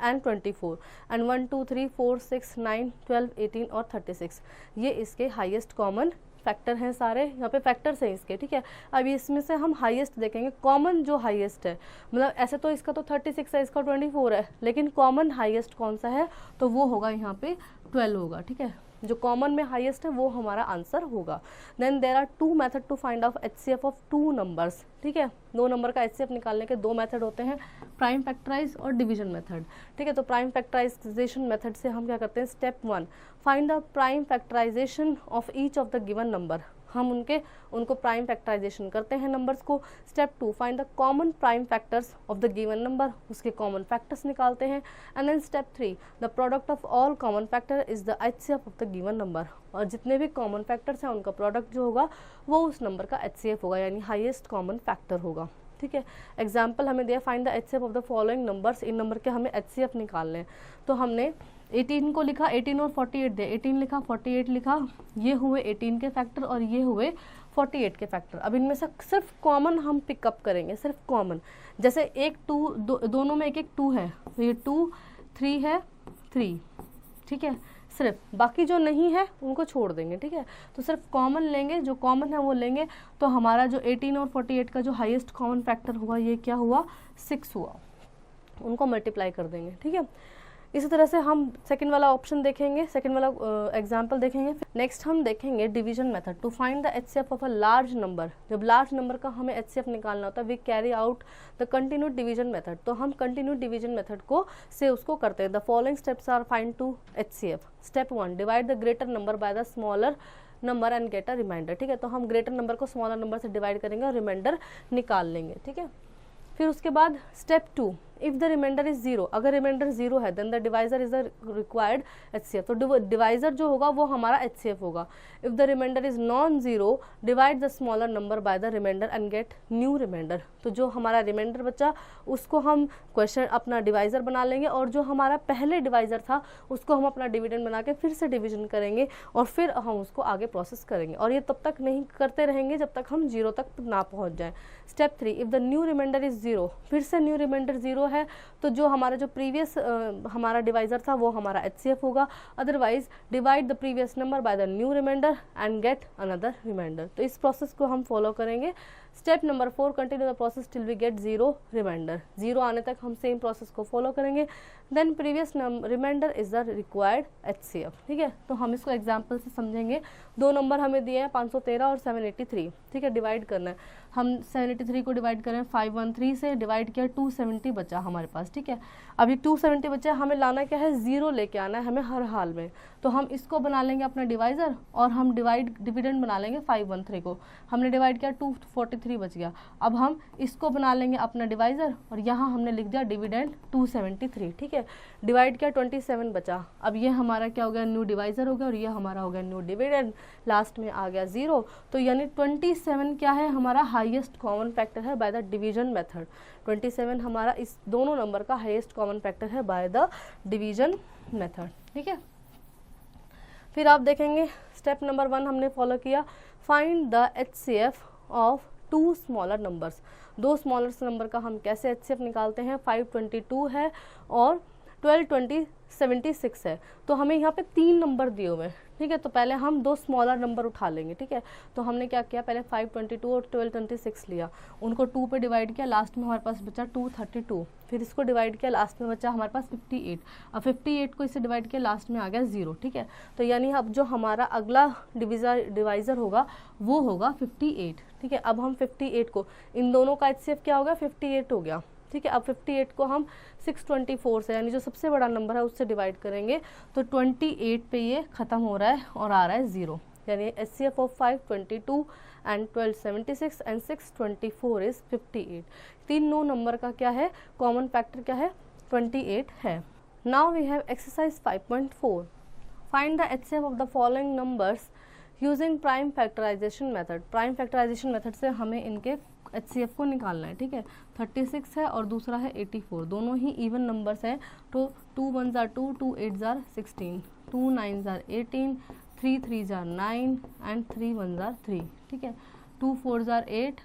एंड 24 एंड 1 2 3 4 6 9 12 18 और 36, ये इसके हाईएस्ट कॉमन फैक्टर हैं सारे, यहाँ पे फैक्टर्स हैं इसके। ठीक है, अब इसमें से हम हाईएस्ट देखेंगे, कॉमन जो हाईएस्ट है, मतलब ऐसे तो इसका तो 36 है, इसका 24 है, लेकिन कॉमन हाईएस्ट कौन सा है, तो वो होगा यहाँ पे 12 होगा। ठीक है, जो कॉमन में हाईएस्ट है वो हमारा आंसर होगा। Then there are 2 method to find out HCF of 2 numbers. ठीक है, 2 नंबर का HCF निकालने के 2 मेथड होते हैं, प्राइम फैक्टराइज और डिवीजन मेथड। ठीक है, तो प्राइम फैक्टराइजेशन मेथड से हम क्या करते हैं, step 1 find the prime factorization of each of the given number. हम उनको प्राइम फैक्टराइजेशन करते हैं नंबर्स को। Step 2 find the common prime factors of the given number, उसके कॉमन फैक्टर्स निकालते हैं। And then step 3 the product of all common factor is the HCF of the given number, और जितने भी common factors हैं उनका product जो होगा वो उस नंबर का HCF होगा, यानी हाईएस्ट कॉमन फैक्टर होगा। ठीक है। एग्जाम्पल हमें दिया find the HCF of the following numbers, in number के हमें एचसीएफ निकालने हैं। तो हमने 18 को लिखा, 18 और 48 दे, 18 लिखा 48 लिखा, ये हुए 18 के फैक्टर और ये हुए 48 के फैक्टर। अब इनमें से सिर्फ कॉमन हम पिकअप करेंगे, सिर्फ कॉमन, जैसे एक 2 दोनों में एक एक 2 है तो ये 2, 3 है 3, ठीक है, सिर्फ, बाकी जो नहीं है उनको छोड़ देंगे, ठीक है। तो सिर्फ कॉमन लेंगे, जो कॉमन है वो लेंगे। तो हमारा जो 18 और 48 का जो हाईएस्ट कॉमन फैक्टर हुआ ये क्या हुआ, 6 हुआ, उनको मल्टीप्लाई कर देंगे, ठीक है। इसी तरह से हम सेकंड वाला ऑप्शन देखेंगे, सेकंड वाला एग्जांपल देखेंगे। नेक्स्ट हम देखेंगे division method to find the HCF of a large number. जब लार्ज नंबर का हमें एचसीएफ निकालना होता है we carry out the continued division method. तो हम कंटिन्यूड डिवीजन मेथड को से उसको करते हैं। The following steps are find to HCF. Step 1, divide the greater number by the smaller number and get a remainder, ठीक है। तो हम ग्रेटर नंबर को स्मॉलर नंबर से डिवाइड करेंगे और रिमाइंडर निकाल लेंगे, ठीक है। फिर उसके बाद step 2, if the remainder is 0, अगर रिमाइंडर 0 है then the divisor is the required HCF. तो डिवाइजर जो होगा वो हमारा एचसीएफ होगा। If the remainder is non zero divide the smaller number by the remainder and get new remainder. तो जो हमारा रिमाइंडर बचा उसको हम क्वेश्चन अपना डिवाइजर बना लेंगे और जो हमारा पहले डिवाइजर था उसको हम अपना डिविडेंड बना के फिर से डिवीजन करेंगे और फिर हम उसको आगे प्रोसेस करेंगे। और ये तब तक नहीं करते रहेंगे जब तक हम 0 तक ना पहुंच जाए। Step 3, if the new remainder is 0, फिर से न्यू रिमाइंडर 0 है तो जो हमारा जो प्रीवियस हमारा डिवाइजर था वो हमारा एचसीएफ होगा। Otherwise divide the previous number by the new remainder and get another remainder. तो इस प्रोसेस को हम फॉलो करेंगे। Step number 4, continue the process till we get 0 remainder. 0 आने तक हम सेम प्रोसेस को फॉलो करेंगे। Then previous remainder is the required HCF, ठीक है। तो हम इसको एग्जाम्पल से समझेंगे। दो नंबर हमें दिए हैं 513 और 783, ठीक है, डिवाइड करना है। हम 783 को डिवाइड करें 513 से, डिवाइड किया 270 बचा हमारे पास, ठीक है। अभी 270 बचा, हमें लाना क्या है, 0 लेके आना है हमें हर हाल में। तो हम इसको बना लेंगे अपना डिवाइजर और हम डिविडेंड बना लेंगे 513 को। हमने डिवाइड किया 243 बच गया। अब हम इसको बना लेंगे अपना डिवाइजर और यहाँ हमने लिख दिया डिविडेंड 273, ठीक है। डिवाइड किया 27 बचा। अब ये हमारा क्या हो गया, न्यू डिवाइजर हो गया और ये हमारा हो गया न्यू डिविडेंड। लास्ट में आ गया 0। तो यानी 27 क्या है, हमारा हाईएस्ट कॉमन फैक्टर है बाय द डिवीजन मेथड। 27 हमारा इस दोनों नंबर का हाईएस्ट कॉमन फैक्टर है बाय द डिवीजन मेथड, ठीक है। फिर आप देखेंगे स्टेप नंबर 1 हमने फॉलो किया, find the HCF of 2 smaller numbers. 2 smaller number का हम कैसे एचसीएफ निकालते हैं, 522 है और 1276 है। तो हमें यहाँ पे 3 नंबर दिए हुए हैं, ठीक है। तो पहले हम 2 स्मॉलर नंबर उठा लेंगे, ठीक है। तो हमने क्या किया, पहले 522 और 1226 लिया, उनको 2 पे डिवाइड किया, लास्ट में हमारे पास बचा 232। फिर इसको डिवाइड किया, लास्ट में बचा हमारे पास 58। अब 58 को इससे डिवाइड किया, लास्ट में आ गया 0, ठीक है। तो यानी अब जो हमारा अगला डिवाइजर होगा वो होगा 58, ठीक है। अब हम 58 को, इन दोनों का एचसीएफ क्या होगा, 58 हो गया, ठीक है। अब 58 को हम 624 से, यानी जो सबसे बड़ा नंबर है उससे डिवाइड करेंगे तो 28 पे ये खत्म हो रहा है और आ रहा है 0। यानी HCF of 522 and 1276 and 624 is 58। तीनों नंबर का क्या है, कॉमन फैक्टर क्या है, 28 है। Now we have exercise 5.4, find the HCF of the following numbers using prime factorization method. Prime factorization method से हमें इनके एचसीएफ को निकालना है, ठीक है। 36 है और दूसरा है 84, दोनों ही इवन नंबर्स हैं। तो 2 1s are 2, 2 8s are 16, 2 9s are 18, 3 3s are 9 and 3 1s are 3, ठीक है। 2 4s are 8,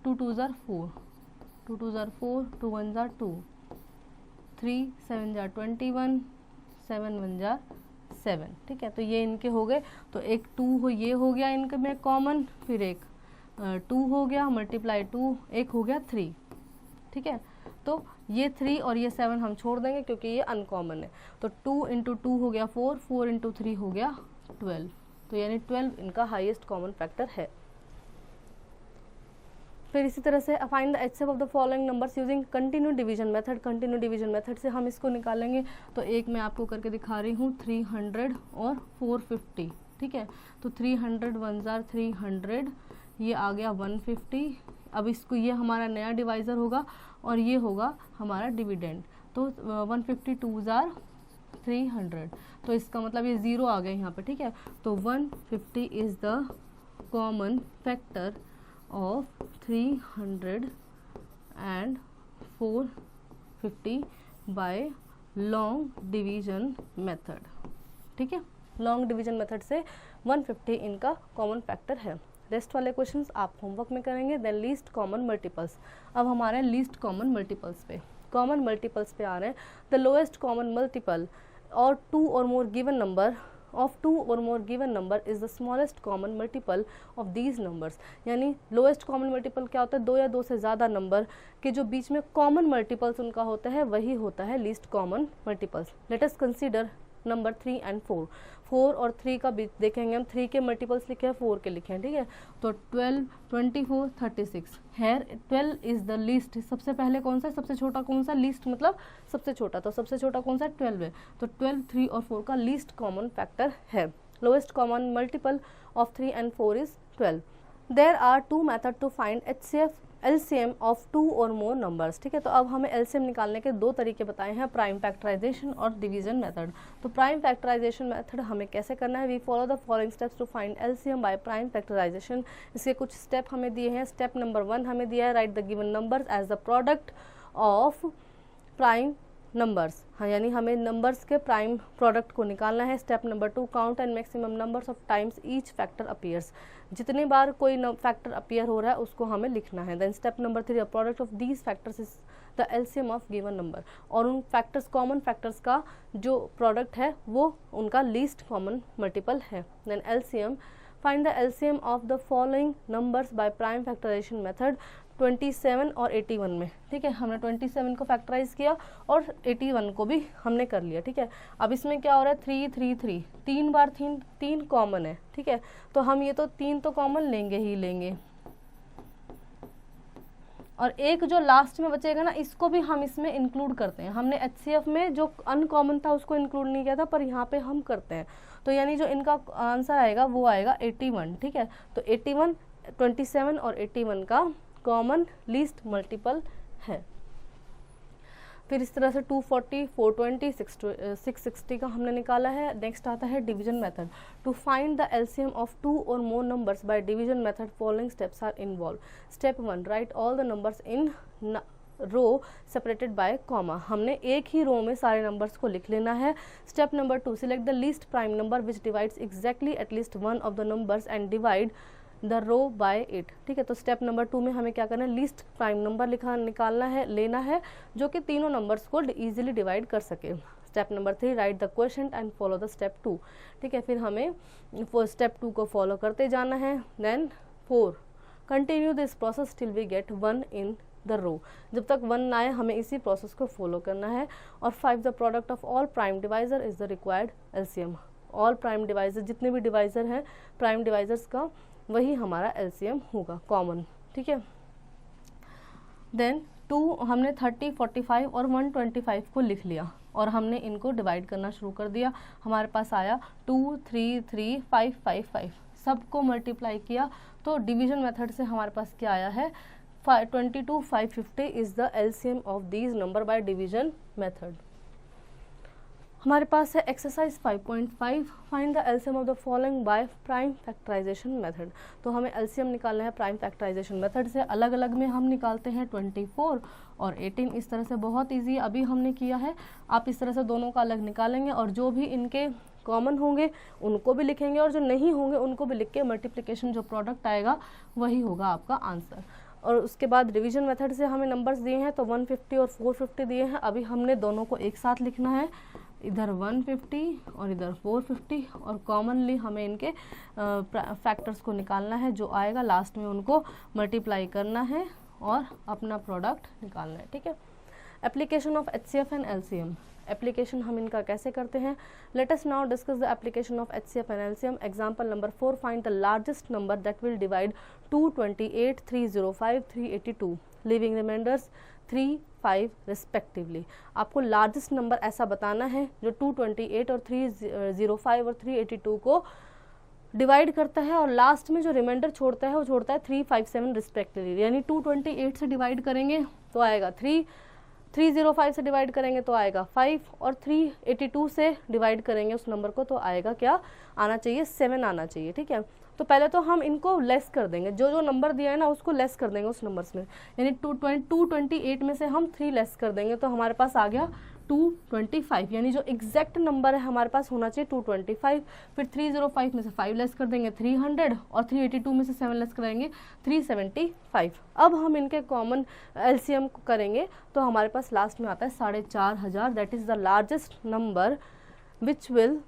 2 2s are 4, 2 2s are 4, 2 1s are 2, 3 7s are 21, 7 1s are 7, ठीक है। तो ये इनके हो गए। तो एक 2 हो, ये हो गया इनके में कॉमन, फिर एक 2 हो गया, मल्टीप्लाई 2, एक हो गया 3, ठीक है। तो ये 3 और ये 7 हम छोड़ देंगे क्योंकि ये अनकॉमन है। तो 2 × 2 हो गया 4, 4 × 3 हो गया 12। तो यानी 12 इनका हाईएस्ट कॉमन फैक्टर है। फिर इसी तरह से find the HCF of the following numbers using continue division method. Continue division method से हम इसको निकालेंगे। तो एक मैं आपको करके दिखा रही हूँ, 300 और 450, ठीक है। तो 300 1s are 300, ये आ गया 150। अब इसको, ये हमारा नया डिवाइज़र होगा और ये होगा हमारा डिविडेंड। तो 152s are 300, तो इसका मतलब ये 0 आ गया यहाँ पे, ठीक है। तो 150 is the common factor of 300 and 450 by long division method. ठीक है, लॉन्ग डिवीजन मेथड से 150 इनका कॉमन फैक्टर है। रेस्ट वाले क्वेश्चंस आप होमवर्क में करेंगे। Then least common multiples. अब हमारे लीस्ट कॉमन मल्टीपल्स पे, कॉमन मल्टीपल्स पे आ रहे हैं। द लोएस्ट कॉमन मल्टीपल और 2 और more given number of 2 or more given number is the smallest common multiple of these numbers। यानी लोएस्ट कॉमन मल्टीपल क्या होता है, 2 या 2 से ज़्यादा नंबर के जो बीच में कॉमन मल्टीपल्स उनका होता है वही होता है least common multiples. Let us consider number 3 and 4। 4 और 3 का बीच देखेंगे हम, 3 के मल्टीपल्स लिखे हैं, 4 के लिखे हैं। ठीक है, तो 12, 24, 36 है। 12 इज द लीस्ट। सबसे पहले कौन सा, सबसे छोटा कौन सा, लीस्ट मतलब सबसे छोटा, तो सबसे छोटा कौन सा, 12 है। तो 12, 3 और 4 का लीस्ट कॉमन फैक्टर है। Lowest common multiple of 3 and 4 is 12। There are 2 method to find HCF LCM of 2 और मोर नंबर्स। ठीक है, तो अब हमें LCM निकालने के 2 तरीके बताए हैं, प्राइम फैक्टराइजेशन और डिवीजन मेथड। तो प्राइम फैक्टराइजेशन मेथड हमें कैसे करना है, we follow the following steps to find LCM by prime factorization. इसके कुछ स्टेप हमें दिए हैं। स्टेप नंबर 1 हमें दिया है, write the given numbers as the product of prime numbers. हाँ, यानी हमें नंबर्स के प्राइम प्रोडक्ट को निकालना है। Step number 2, count and maximum numbers of times each factor appears. जितने बार कोई फैक्टर अपीयर हो रहा है उसको हमें लिखना है। Then step number 3, product of these factors is the LCM of given number. और उन फैक्टर्स, कॉमन फैक्टर्स का जो प्रोडक्ट है वो उनका लीस्ट कॉमन मल्टीपल है। Then LCM, find the LCM of the following numbers by prime factorization method 27 और 81 में। ठीक है, हमने 27 को फैक्टराइज किया और 81 को भी हमने कर लिया। ठीक है, अब इसमें क्या हो रहा है, 3, 3, 3, 3 बार 3 कॉमन है। ठीक है, तो हम ये तो 3 तो कॉमन लेंगे ही लेंगे, और एक जो लास्ट में बचेगा ना, इसको भी हम इसमें इंक्लूड करते हैं। हमने HCF में जो अनकॉमन था उसको इंक्लूड नहीं किया था, पर यहाँ पे हम करते हैं। तो यानी जो इनका आंसर आएगा वो आएगा 81। ठीक है, तो 81, 27 और 81 का कॉमन लीस्ट मल्टीपल है। फिर इस तरह से 240, 420, 660 का हमने निकाला है। नेक्स्ट आता है division method. To find the LCM of 2 और more numbers by division method following steps are involve. Step 1, write all the numbers in row separated by comma. हमने एक ही रो में सारे नंबर्स को लिख लेना है। Step number 2, select the least prime number which divides exactly at least one of the numbers and divide the row by it. ठीक है, तो स्टेप नंबर 2 में हमें क्या करना है, लीस्ट प्राइम नंबर निकालना है, लेना है, जो कि तीनों नंबर्स को इजीली डिवाइड कर सके। Step number 3, right the question and follow the step 2। ठीक है, फिर हमें स्टेप 2 को फॉलो करते जाना है। Then 4, continue this process till we get 1 in the row. जब तक 1 ना आए हमें इसी प्रोसेस को फॉलो करना है। और 5, the product of all prime divisor is the required LCM। All prime divisor, जितने भी डिवाइजर हैं प्राइम डिवाइजर्स का, वही हमारा LCM होगा कॉमन। ठीक है, देन 2, हमने 30, 45 और 125 को लिख लिया और हमने इनको डिवाइड करना शुरू कर दिया। हमारे पास आया 2, 3, 3, 5, 5, 5, सबको मल्टीप्लाई किया तो डिवीजन मेथड से हमारे पास क्या आया है, 22, 550 is the LCM of these number by division method. हमारे पास है exercise 5.5, find the LCM of the following by prime factorization method. तो हमें LCM निकालना है प्राइम फैक्टराइजेशन मेथड से। अलग अलग में हम निकालते हैं 24 और 18, इस तरह से बहुत इजी अभी हमने किया है। आप इस तरह से दोनों का अलग निकालेंगे और जो भी इनके कॉमन होंगे उनको भी लिखेंगे और जो नहीं होंगे उनको भी लिख के मल्टीप्लिकेशन जो प्रोडक्ट आएगा वही होगा आपका आंसर। और उसके बाद डिवीजन मेथड से हमें नंबर्स दिए हैं, तो 150 और 450 दिए हैं। अभी हमने दोनों को एक साथ लिखना है, इधर 150 और इधर 450, और कॉमनली हमें इनके फैक्टर्स को निकालना है। जो आएगा लास्ट में उनको मल्टीप्लाई करना है और अपना प्रोडक्ट निकालना है। ठीक है, application of HCF and LCM। Application हम इनका कैसे करते हैं, let us now discuss the application of HCF and LCM। Example number 4, find the largest number that will divide 228, 305, 382, leaving remainders 3, 5 respectively. आपको लार्जेस्ट नंबर ऐसा बताना है जो 228 और 305 और 382 को डिवाइड करता है और लास्ट में जो रिमाइंडर छोड़ता है वो छोड़ता है 3, 5, 7 रिस्पेक्टिवली। यानी 228 से डिवाइड करेंगे तो आएगा 3, 305 से डिवाइड करेंगे तो आएगा 5, और 382 से डिवाइड करेंगे उस नंबर को तो आएगा क्या, आना चाहिए 7 आना चाहिए। ठीक है, तो पहले तो हम इनको लेस कर देंगे, जो जो नंबर दिया है ना उसको लेस कर देंगे उस नंबर्स में, यानी 228 में से हम 3 लेस कर देंगे तो हमारे पास आ गया 225, यानी जो एग्जैक्ट नंबर है हमारे पास होना चाहिए 225। फिर 305 में से 5 लेस कर देंगे 300, और 382 में से 7 लेस करेंगे 375। अब हम इनके कॉमन एलसीएम करेंगे तो हमारे पास लास्ट में आता है 4500, that is the largest number which will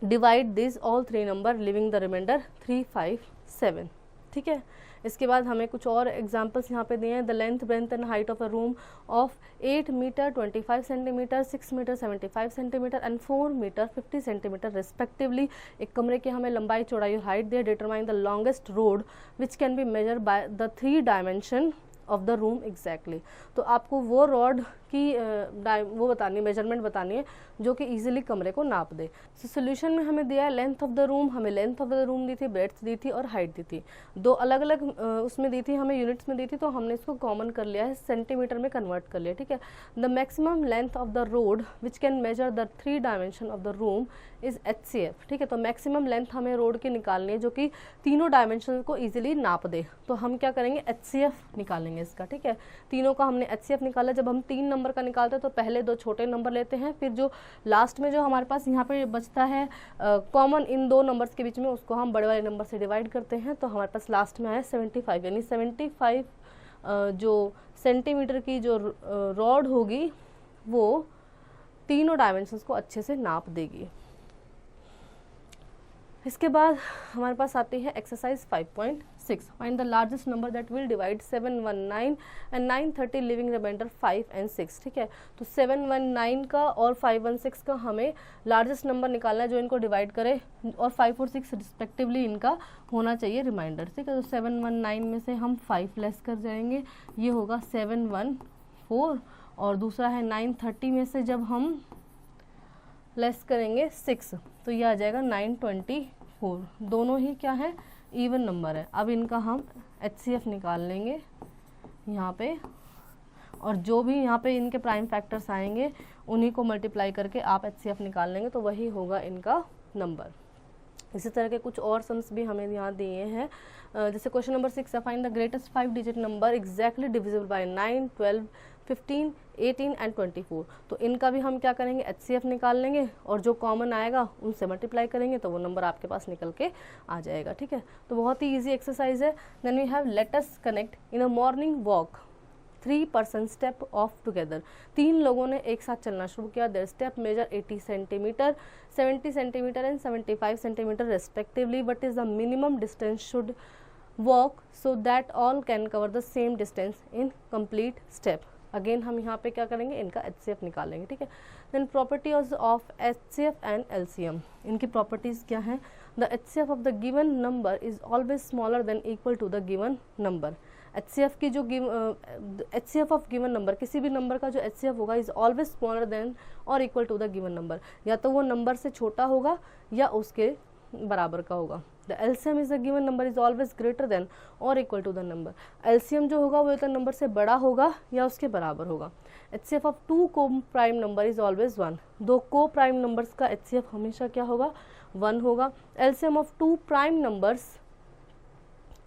divide this all 3 number leaving the remainder 357। ठीक है, इसके बाद हमें कुछ और एग्जांपल्स यहाँ पे दिए हैं। The length breadth and height of a room of 8 metre 25 centimetre, 6 metre 75 centimetre and 4 metre 50 centimetre respectively. एक कमरे की हमें लंबाई, चौड़ाई और हाइट दे। Determine the longest rod which can be measure by the 3 dimension of the room exactly. तो आपको वो रॉड की वो बतानी, मेजरमेंट बतानी है जो कि इजीली कमरे को नाप दे। सो सोल्यूशन में हमें दिया है लेंथ ऑफ द रूम, हमें लेंथ ऑफ द रूम दी थी, ब्रेड्थ दी थी और हाइट दी थी। दो अलग अलग उसमें दी थी, हमें यूनिट्स में दी थी, तो हमने इसको कॉमन कर लिया है, सेंटीमीटर में कन्वर्ट कर लिया। ठीक है, the maximum length of the road which can measure the 3 dimension of the room is HCF। ठीक है, तो मैक्सिमम लेंथ हमें रोड की निकालनी है जो कि तीनों डायमेंशन को इजीली नाप दे। तो हम क्या करेंगे, HCF निकालेंगे इसका। ठीक है, तीनों का हमने HCF निकाला। जब हम 3 नंबर का निकालते हैं तो पहले 2 छोटे नंबर लेते हैं, फिर जो लास्ट में जो हमारे पास यहाँ पे बचता है कॉमन इन 2 नंबर्स के बीच में, उसको हम बड़े वाले नंबर से डिवाइड करते हैं। तो हमारे पास लास्ट में आया 75, यानी 75 जो सेंटीमीटर की जो रॉड होगी वो तीनों डायमेंशंस को अच्छे से नाप देगी। इसके बाद हमारे पास आती है exercise 5.6। Find the largest number that will divide 719 and 930 leaving remainder 5 and 6। ठीक है, तो 719 का और 516 का हमें लार्जेस्ट नंबर निकालना है जो इनको डिवाइड करे, और 5 और 6 रिस्पेक्टिवली इनका होना चाहिए रिमाइंडर। ठीक है, तो 719 में से हम 5 लेस कर जाएंगे, ये होगा 714, और दूसरा है 930 में से जब हम लेस करेंगे 6 तो ये आ जाएगा 924। दोनों ही क्या है, इवन नंबर है। अब इनका हम HCF निकाल लेंगे यहाँ पे, और जो भी यहाँ पे इनके प्राइम फैक्टर्स आएंगे उन्हीं को मल्टीप्लाई करके आप HCF निकाल लेंगे तो वही होगा इनका नंबर। इसी तरह के कुछ और सम्स भी हमें यहाँ दिए हैं, जैसे क्वेश्चन नंबर 6 है, find the greatest 5 digit number exactly divisible by 9, 12, 15, 18 and 24। तो इनका भी हम क्या करेंगे, HCF निकाल लेंगे, और जो कॉमन आएगा उनसे मल्टीप्लाई करेंगे तो वो नंबर आपके पास निकल के आ जाएगा। ठीक है, तो बहुत ही ईजी एक्सरसाइज है। Then we have let us connect in a morning walk 3 person step of together. 3 लोगों ने एक साथ चलना शुरू किया। Their step measure 80 centimetre, 70 centimetre and 75 centimetre respectively. What is the minimum distance should walk so that all can cover the same distance in complete step. Again हम यहाँ पे क्या करेंगे, इनका HCF निकालेंगे। ठीक है, then properties of HCF and LCM। इनकी प्रॉपर्टीज क्या हैं, the HCF of the given number is always smaller than equal to the given number. HCF की जो HCF ऑफ गिवन नंबर, किसी भी नंबर का जो HCF होगा इज ऑलवेज स्मॉलर देन और equal to the given number, या तो वो नंबर से छोटा होगा या उसके बराबर का होगा। The LCM is the given number is always greater than और equal to the number. LCM जो होगा वो तो नंबर से बड़ा होगा या उसके बराबर होगा। HCF ऑफ 2 को प्राइम नंबर इज ऑलवेज 1। 2 को प्राइम नंबर्स का HCF हमेशा क्या होगा, 1 होगा। LCM of 2 prime numbers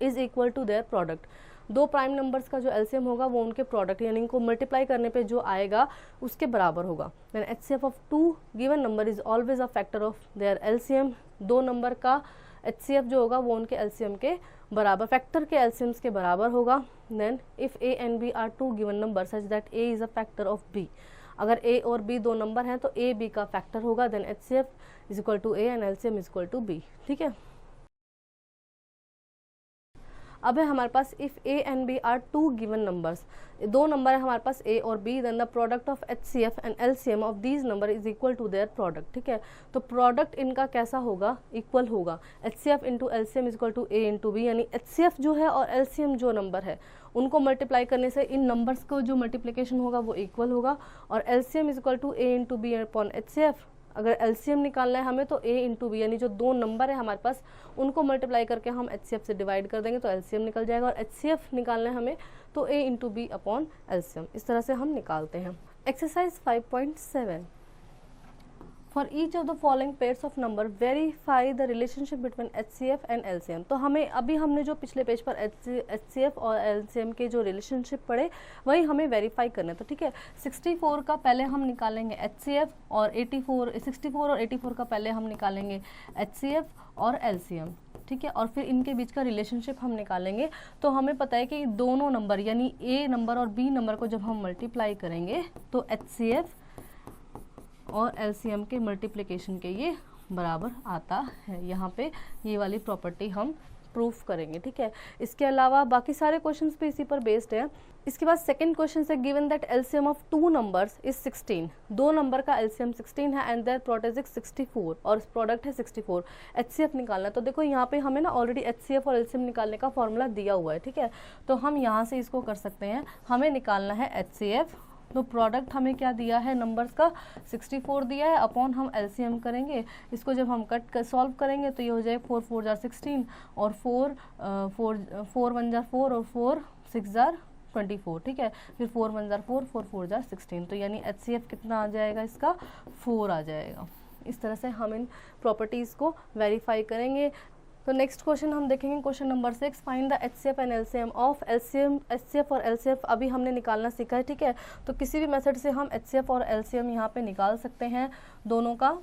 is equal to their product. 2 prime numbers का जो LCM होगा वो उनके प्रोडक्ट, यानी इनको मल्टीप्लाई करने पे जो आएगा उसके बराबर होगा। Then HCF of 2 given number is always a factor of their LCM। 2 number का HCF जो होगा वो उनके LCM के बराबर, फैक्टर के LCMs के बराबर होगा। Then if A and B are 2 given number such that A is a factor of B। अगर A और B 2 नंबर हैं तो A B का फैक्टर होगा। Then HCF is equal to A and LCM is equal to B। ठीक है, अब है हमारे पास if A and B are 2 given numbers. 2 number है हमारे पास A और B, then the product of HCF and LCM of these number is equal to their product. ठीक है, तो प्रोडक्ट इनका कैसा होगा, इक्वल होगा। HCF into LCM is equal to A into B, यानी HCF जो है और LCM जो नंबर है उनको मल्टीप्लाई करने से इन नंबर्स को जो मल्टीप्लिकेशन होगा वो इक्वल होगा, और LCM is equal to A into B upon HCF। अगर एलसीएम निकालना है हमें तो a इंटू बी, यानी जो दो नंबर है हमारे पास उनको मल्टीप्लाई करके हम एचसीएफ से डिवाइड कर देंगे तो एलसीएम निकल जाएगा, और एचसीएफ निकालना है हमें तो a into B upon LCM, इस तरह से हम निकालते हैं। Exercise 5.7, for each of the following pairs of number verify the relationship between HCF and LCM. तो हमें अभी हमने जो पिछले पेज पर एचसीएफ और एलसीएम के जो रिलेशनशिप पढ़े वही हमें वेरीफाई करना है। तो ठीक है, 64 का पहले हम निकालेंगे एचसीएफ और 64 और 84 का पहले हम निकालेंगे एचसीएफ और एलसीएम, ठीक है, और फिर इनके बीच का रिलेशनशिप हम निकालेंगे। तो हमें पता है कि दोनों नंबर यानी ए नंबर और बी नंबर को जब हम मल्टीप्लाई करेंगे तो एचसीएफ और एलसीएम के मल्टीप्लिकेशन के ये बराबर आता है। यहाँ पे ये वाली प्रॉपर्टी हम प्रूफ करेंगे, ठीक है। इसके अलावा बाकी सारे क्वेश्चंस पे इसी पर बेस्ड है। इसके बाद सेकंड क्वेश्चन से given that LCM of two numbers is 16, दो नंबर का एलसीएम 16 है एंड देयर प्रोडक्ट इज 64 और प्रोडक्ट है 64, एचसीएफ निकालना है। तो देखो यहाँ पे हमें ना ऑलरेडी एचसीएफ और एलसीएम निकालने का फॉर्मूला दिया हुआ है, ठीक है। तो हम यहाँ से इसको कर सकते हैं, हमें निकालना है एचसीएफ, तो प्रोडक्ट हमें क्या दिया है नंबर्स का 64 दिया है, अपॉन हम एलसीएम करेंगे। इसको जब हम कट कर सॉल्व करेंगे तो ये हो जाए 4 4 जार 16 और 4 1 जार 4 और 4 6 जार 24, ठीक है। फिर 4 1 जार 4 4 4 जार 16, तो यानी एचसीएफ कितना आ जाएगा इसका 4 आ जाएगा। इस तरह से हम इन प्रॉपर्टीज़ को वेरीफाई करेंगे। तो नेक्स्ट क्वेश्चन हम देखेंगे question number 6, find the HCF and LCM of LCM. HCF और एलसीएफ अभी हमने निकालना सीखा है, ठीक है। तो किसी भी मेथड से हम एचसीएफ और एलसीएम यहाँ पे निकाल सकते हैं, दोनों का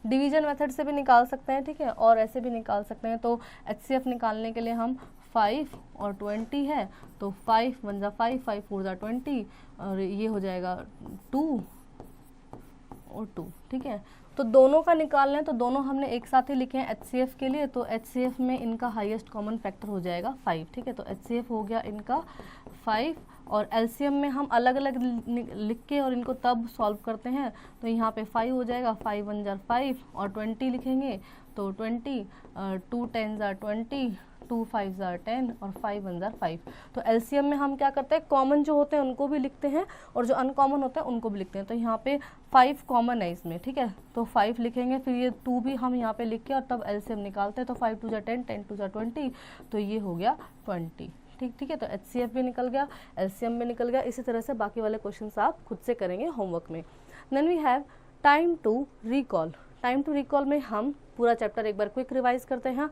डिवीजन मेथड से भी निकाल सकते हैं, ठीक है, और ऐसे भी निकाल सकते हैं। तो एचसीएफ निकालने के लिए हम 5 और 20 है, तो 5 1 जा 5 5 4 जा 20 और ये हो जाएगा 2 और 2, ठीक है। तो दोनों का निकालना है तो दोनों हमने एक साथ ही लिखे हैं एचसीएफ के लिए, तो एचसीएफ में इनका हाईएस्ट कॉमन फैक्टर हो जाएगा 5, ठीक है। तो एचसीएफ हो गया इनका 5 और एलसीएम में हम अलग अलग लिख के और इनको तब सॉल्व करते हैं। तो यहाँ पे 5 हो जाएगा, 5 1 जार 5 और 20 लिखेंगे तो 20, 2 10 जार 20, 2 5 जार 10 और 5 1 जार 5। तो एलसीएम में हम क्या करते हैं, कॉमन जो होते हैं उनको भी लिखते हैं और जो अनकॉमन होते हैं उनको भी लिखते हैं। तो यहाँ पे 5 कॉमन है इसमें, ठीक है, तो 5 लिखेंगे, फिर ये 2 भी हम यहाँ पे लिख के और तब एलसीएम निकालते हैं। तो 5 2 जार 10 10 2 जार 20, तो ये हो गया 20, ठीक है। तो एचसीएफ भी निकल गया, एलसीएम भी निकल गया। इसी तरह से बाकी वाले क्वेश्चंस आप खुद से करेंगे होमवर्क में। Then we have time to recall. Time to recall में हम पूरा चैप्टर एक बार क्विक रिवाइज करते हैं।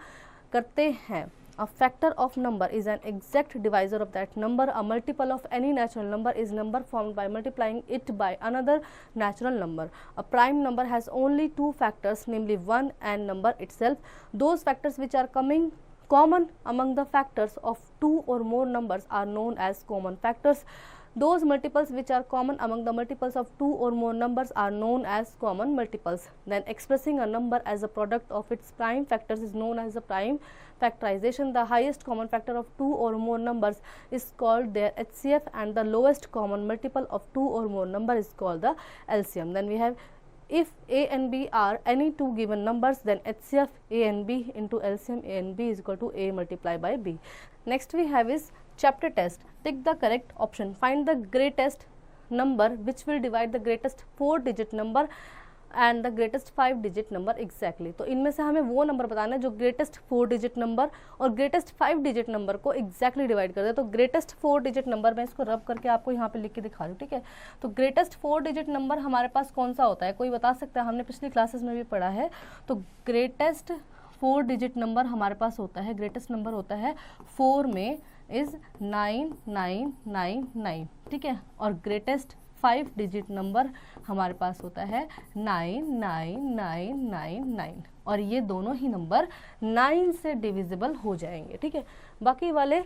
A factor of number is an exact divisor of that number. A multiple of any natural number is number formed by multiplying it by another natural number. A prime number has only two factors, namely 1 and number itself. Those factors which are common among the factors of two or more numbers are known as common factors. Those multiples which are common among the multiples of two or more numbers are known as common multiples. Then expressing a number as a product of its prime factors is known as a prime factorization. The highest common factor of two or more numbers is called their HCF and the lowest common multiple of two or more number is called the LCM. Then we have, if a and b are any two given numbers, then HCF a and b into LCM a and b is equal to a multiplied by b. Next we have is chapter test. Tick the correct option. Find the greatest number which will divide the greatest 4-digit number and the greatest 5-digit number exactly. तो इनमें से हमें वो number बताना है जो greatest 4-digit number और greatest 5-digit number को exactly डिवाइड कर दे। तो ग्रेटेस्ट 4-digit नंबर मैं इसको रब करके आपको यहाँ पे लिख के दिखा रही हूँ, ठीक है। तो ग्रेटेस्ट 4-digit नंबर हमारे पास कौन सा होता है, कोई बता सकता है? हमने पिछली क्लासेस में भी पढ़ा है। तो ग्रेटेस्ट 4-digit नंबर हमारे पास होता है, ग्रेटेस्ट नंबर होता है 4 में इज 9999, ठीक है। और ग्रेटेस्ट 5-digit नंबर हमारे पास होता है 99999 और ये दोनों ही नंबर 9 से डिविजिबल हो जाएंगे, ठीक है। बाकी वाले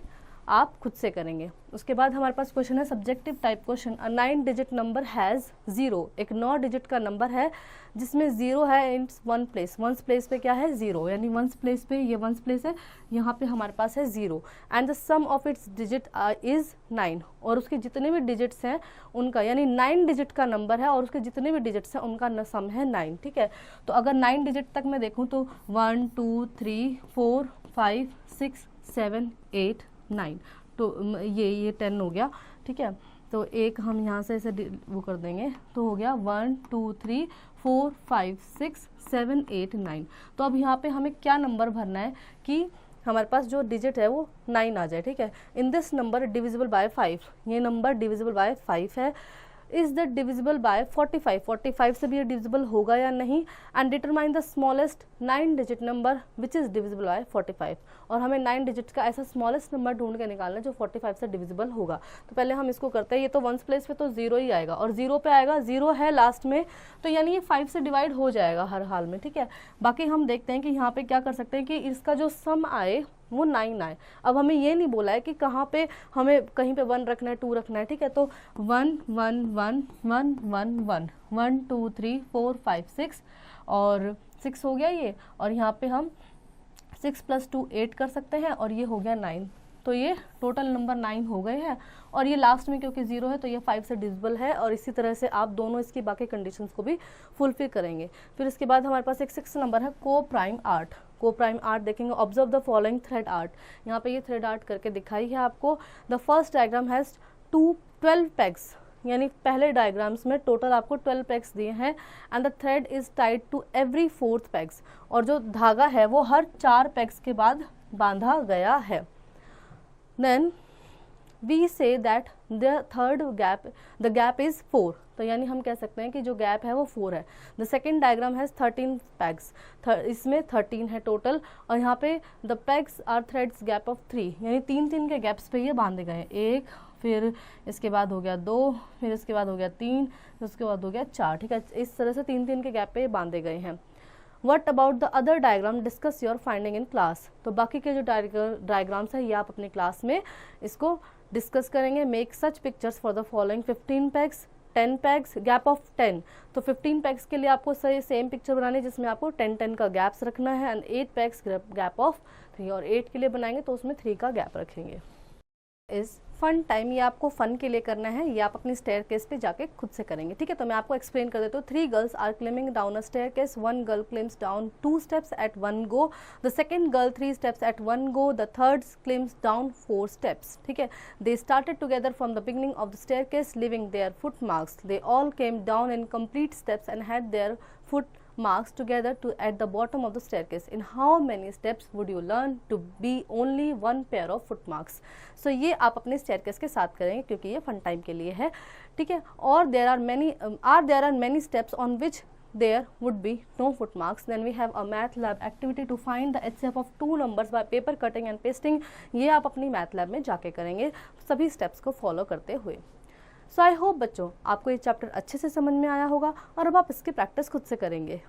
आप खुद से करेंगे। उसके बाद हमारे पास क्वेश्चन है subjective type question. A 9-digit number has 0, एक 9-digit का नंबर है जिसमें 0 है in one place. Ones place पे क्या है 0, यानी वंस प्लेस पे, ये वंस प्लेस है, यहाँ पे हमारे पास है 0 and the sum of its digit is 9 और उसके जितने भी डिजिट्स हैं उनका, यानी 9-digit का नंबर है और उसके जितने भी डिजिट्स हैं उनका सम है 9, ठीक है। तो अगर 9-digit तक मैं देखूँ तो 1 2 3 4 5 6 7 8 9, तो ये 10 हो गया, ठीक है। तो एक हम यहाँ से ऐसे वो कर देंगे, तो हो गया 1 2 3 4 5 6 7 8 9। तो अब यहाँ पे हमें क्या नंबर भरना है कि हमारे पास जो डिजिट है वो 9 आ जाए, ठीक है। In this number divisible by 5, ये नंबर डिविजिबल बाय 5 है। इज द डिविजिबल बाय 45, 45 से भी ये डिविजिबल होगा या नहीं, and determine the smallest 9 digit number which is divisible bye 45। और हमें 9 डिजिट का ऐसा स्मॉलेस्ट नंबर ढूंढ के निकालना है जो 45 से डिविजिबल होगा। तो पहले हम इसको करते हैं, ये तो वंस प्लेस पे तो 0 ही आएगा, और 0 पे आएगा, 0 है लास्ट में, तो यानी ये 5 से डिवाइड हो जाएगा हर हाल में, ठीक है। बाकी हम देखते हैं कि यहाँ पे क्या कर सकते हैं कि इसका जो सम आए वो 9 आए। अब हमें ये नहीं बोला है कि कहाँ पे हमें कहीं पे 1 रखना है, 2 रखना है, ठीक है। तो 1 1 1 1 1 1 1 2 3 4 5 6 और 6 हो गया ये, और यहाँ पे हम 6 + 2 8 कर सकते हैं, और ये हो गया 9। तो ये टोटल नंबर 9 हो गए हैं, और ये लास्ट में क्योंकि 0 है तो ये 5 से डिविजिबल है। और इसी तरह से आप दोनों इसकी बाकी कंडीशंस को भी फुलफिल करेंगे। फिर इसके बाद हमारे पास एक 6 नंबर है को प्राइम आर्ट। को प्राइम आर्ट देखेंगे, observe the following thread art. यहाँ पे ये थ्रेड आर्ट करके दिखाई है आपको। The first diagram has 12 pegs, यानी पहले डायग्राम्स में टोटल आपको 12 पेग्स दिए हैं, and the thread is tied to every 4th pegs, और जो धागा है वो हर 4 पेग्स के बाद बांधा गया है। Then we say that the gap is 4, तो यानी हम कह सकते हैं कि जो गैप है वो 4 है। The second diagram has 13 pegs, इसमें 13 है टोटल, और यहाँ पे the pegs are threads gap of 3, यानी 3 के गैप्स पे ये बांधे गए हैं। 1, फिर इसके बाद हो गया 2, फिर इसके बाद हो गया 3, फिर उसके बाद हो गया 4, ठीक है। इस तरह से 3 के गैप पे बांधे गए हैं। What about the other diagram? Discuss your finding in class. तो बाकी के जो डायग्राम्स है ये आप अपनी क्लास में इसको डिस्कस करेंगे। Make such pictures for the following 15 pegs, 10 pegs, gap of 10। तो 15 pegs के लिए आपको सेम पिक्चर बनानी है जिसमें आपको 10 का गैप्स रखना है, एंड 8 pegs गैप ऑफ 3, और 8 के लिए बनाएंगे तो उसमें 3 का गैप रखेंगे। इज फन टाइम, ये आपको फन के लिए करना है, ये आप अपनी स्टेयरकेस पे जाके खुद से करेंगे, ठीक है। तो मैं आपको एक्सप्लेन कर देता हूँ। 3 girls are climbing down a staircase, 1 girl climbs down 2 steps at 1 go, the second girl 3 steps at 1 go, the third climbs down 4 steps, ठीक है। They started together from the beginning of the staircase living their foot marks, they all came down in complete steps and had their foot marks together to at the bottom of the staircase. In how many steps would you learn to be only 1 pair of foot marks? So ये आप अपने staircase के साथ करेंगे क्योंकि ये fun time के लिए है, ठीक है। और there are many steps on which there would be no foot marks. Then we have a math lab activity to find the HCF of 2 numbers by paper cutting and pasting. ये आप अपनी math lab में जाके करेंगे सभी steps को follow करते हुए। सो आई होप बच्चों आपको ये चैप्टर अच्छे से समझ में आया होगा, और अब आप इसकी प्रैक्टिस खुद से करेंगे।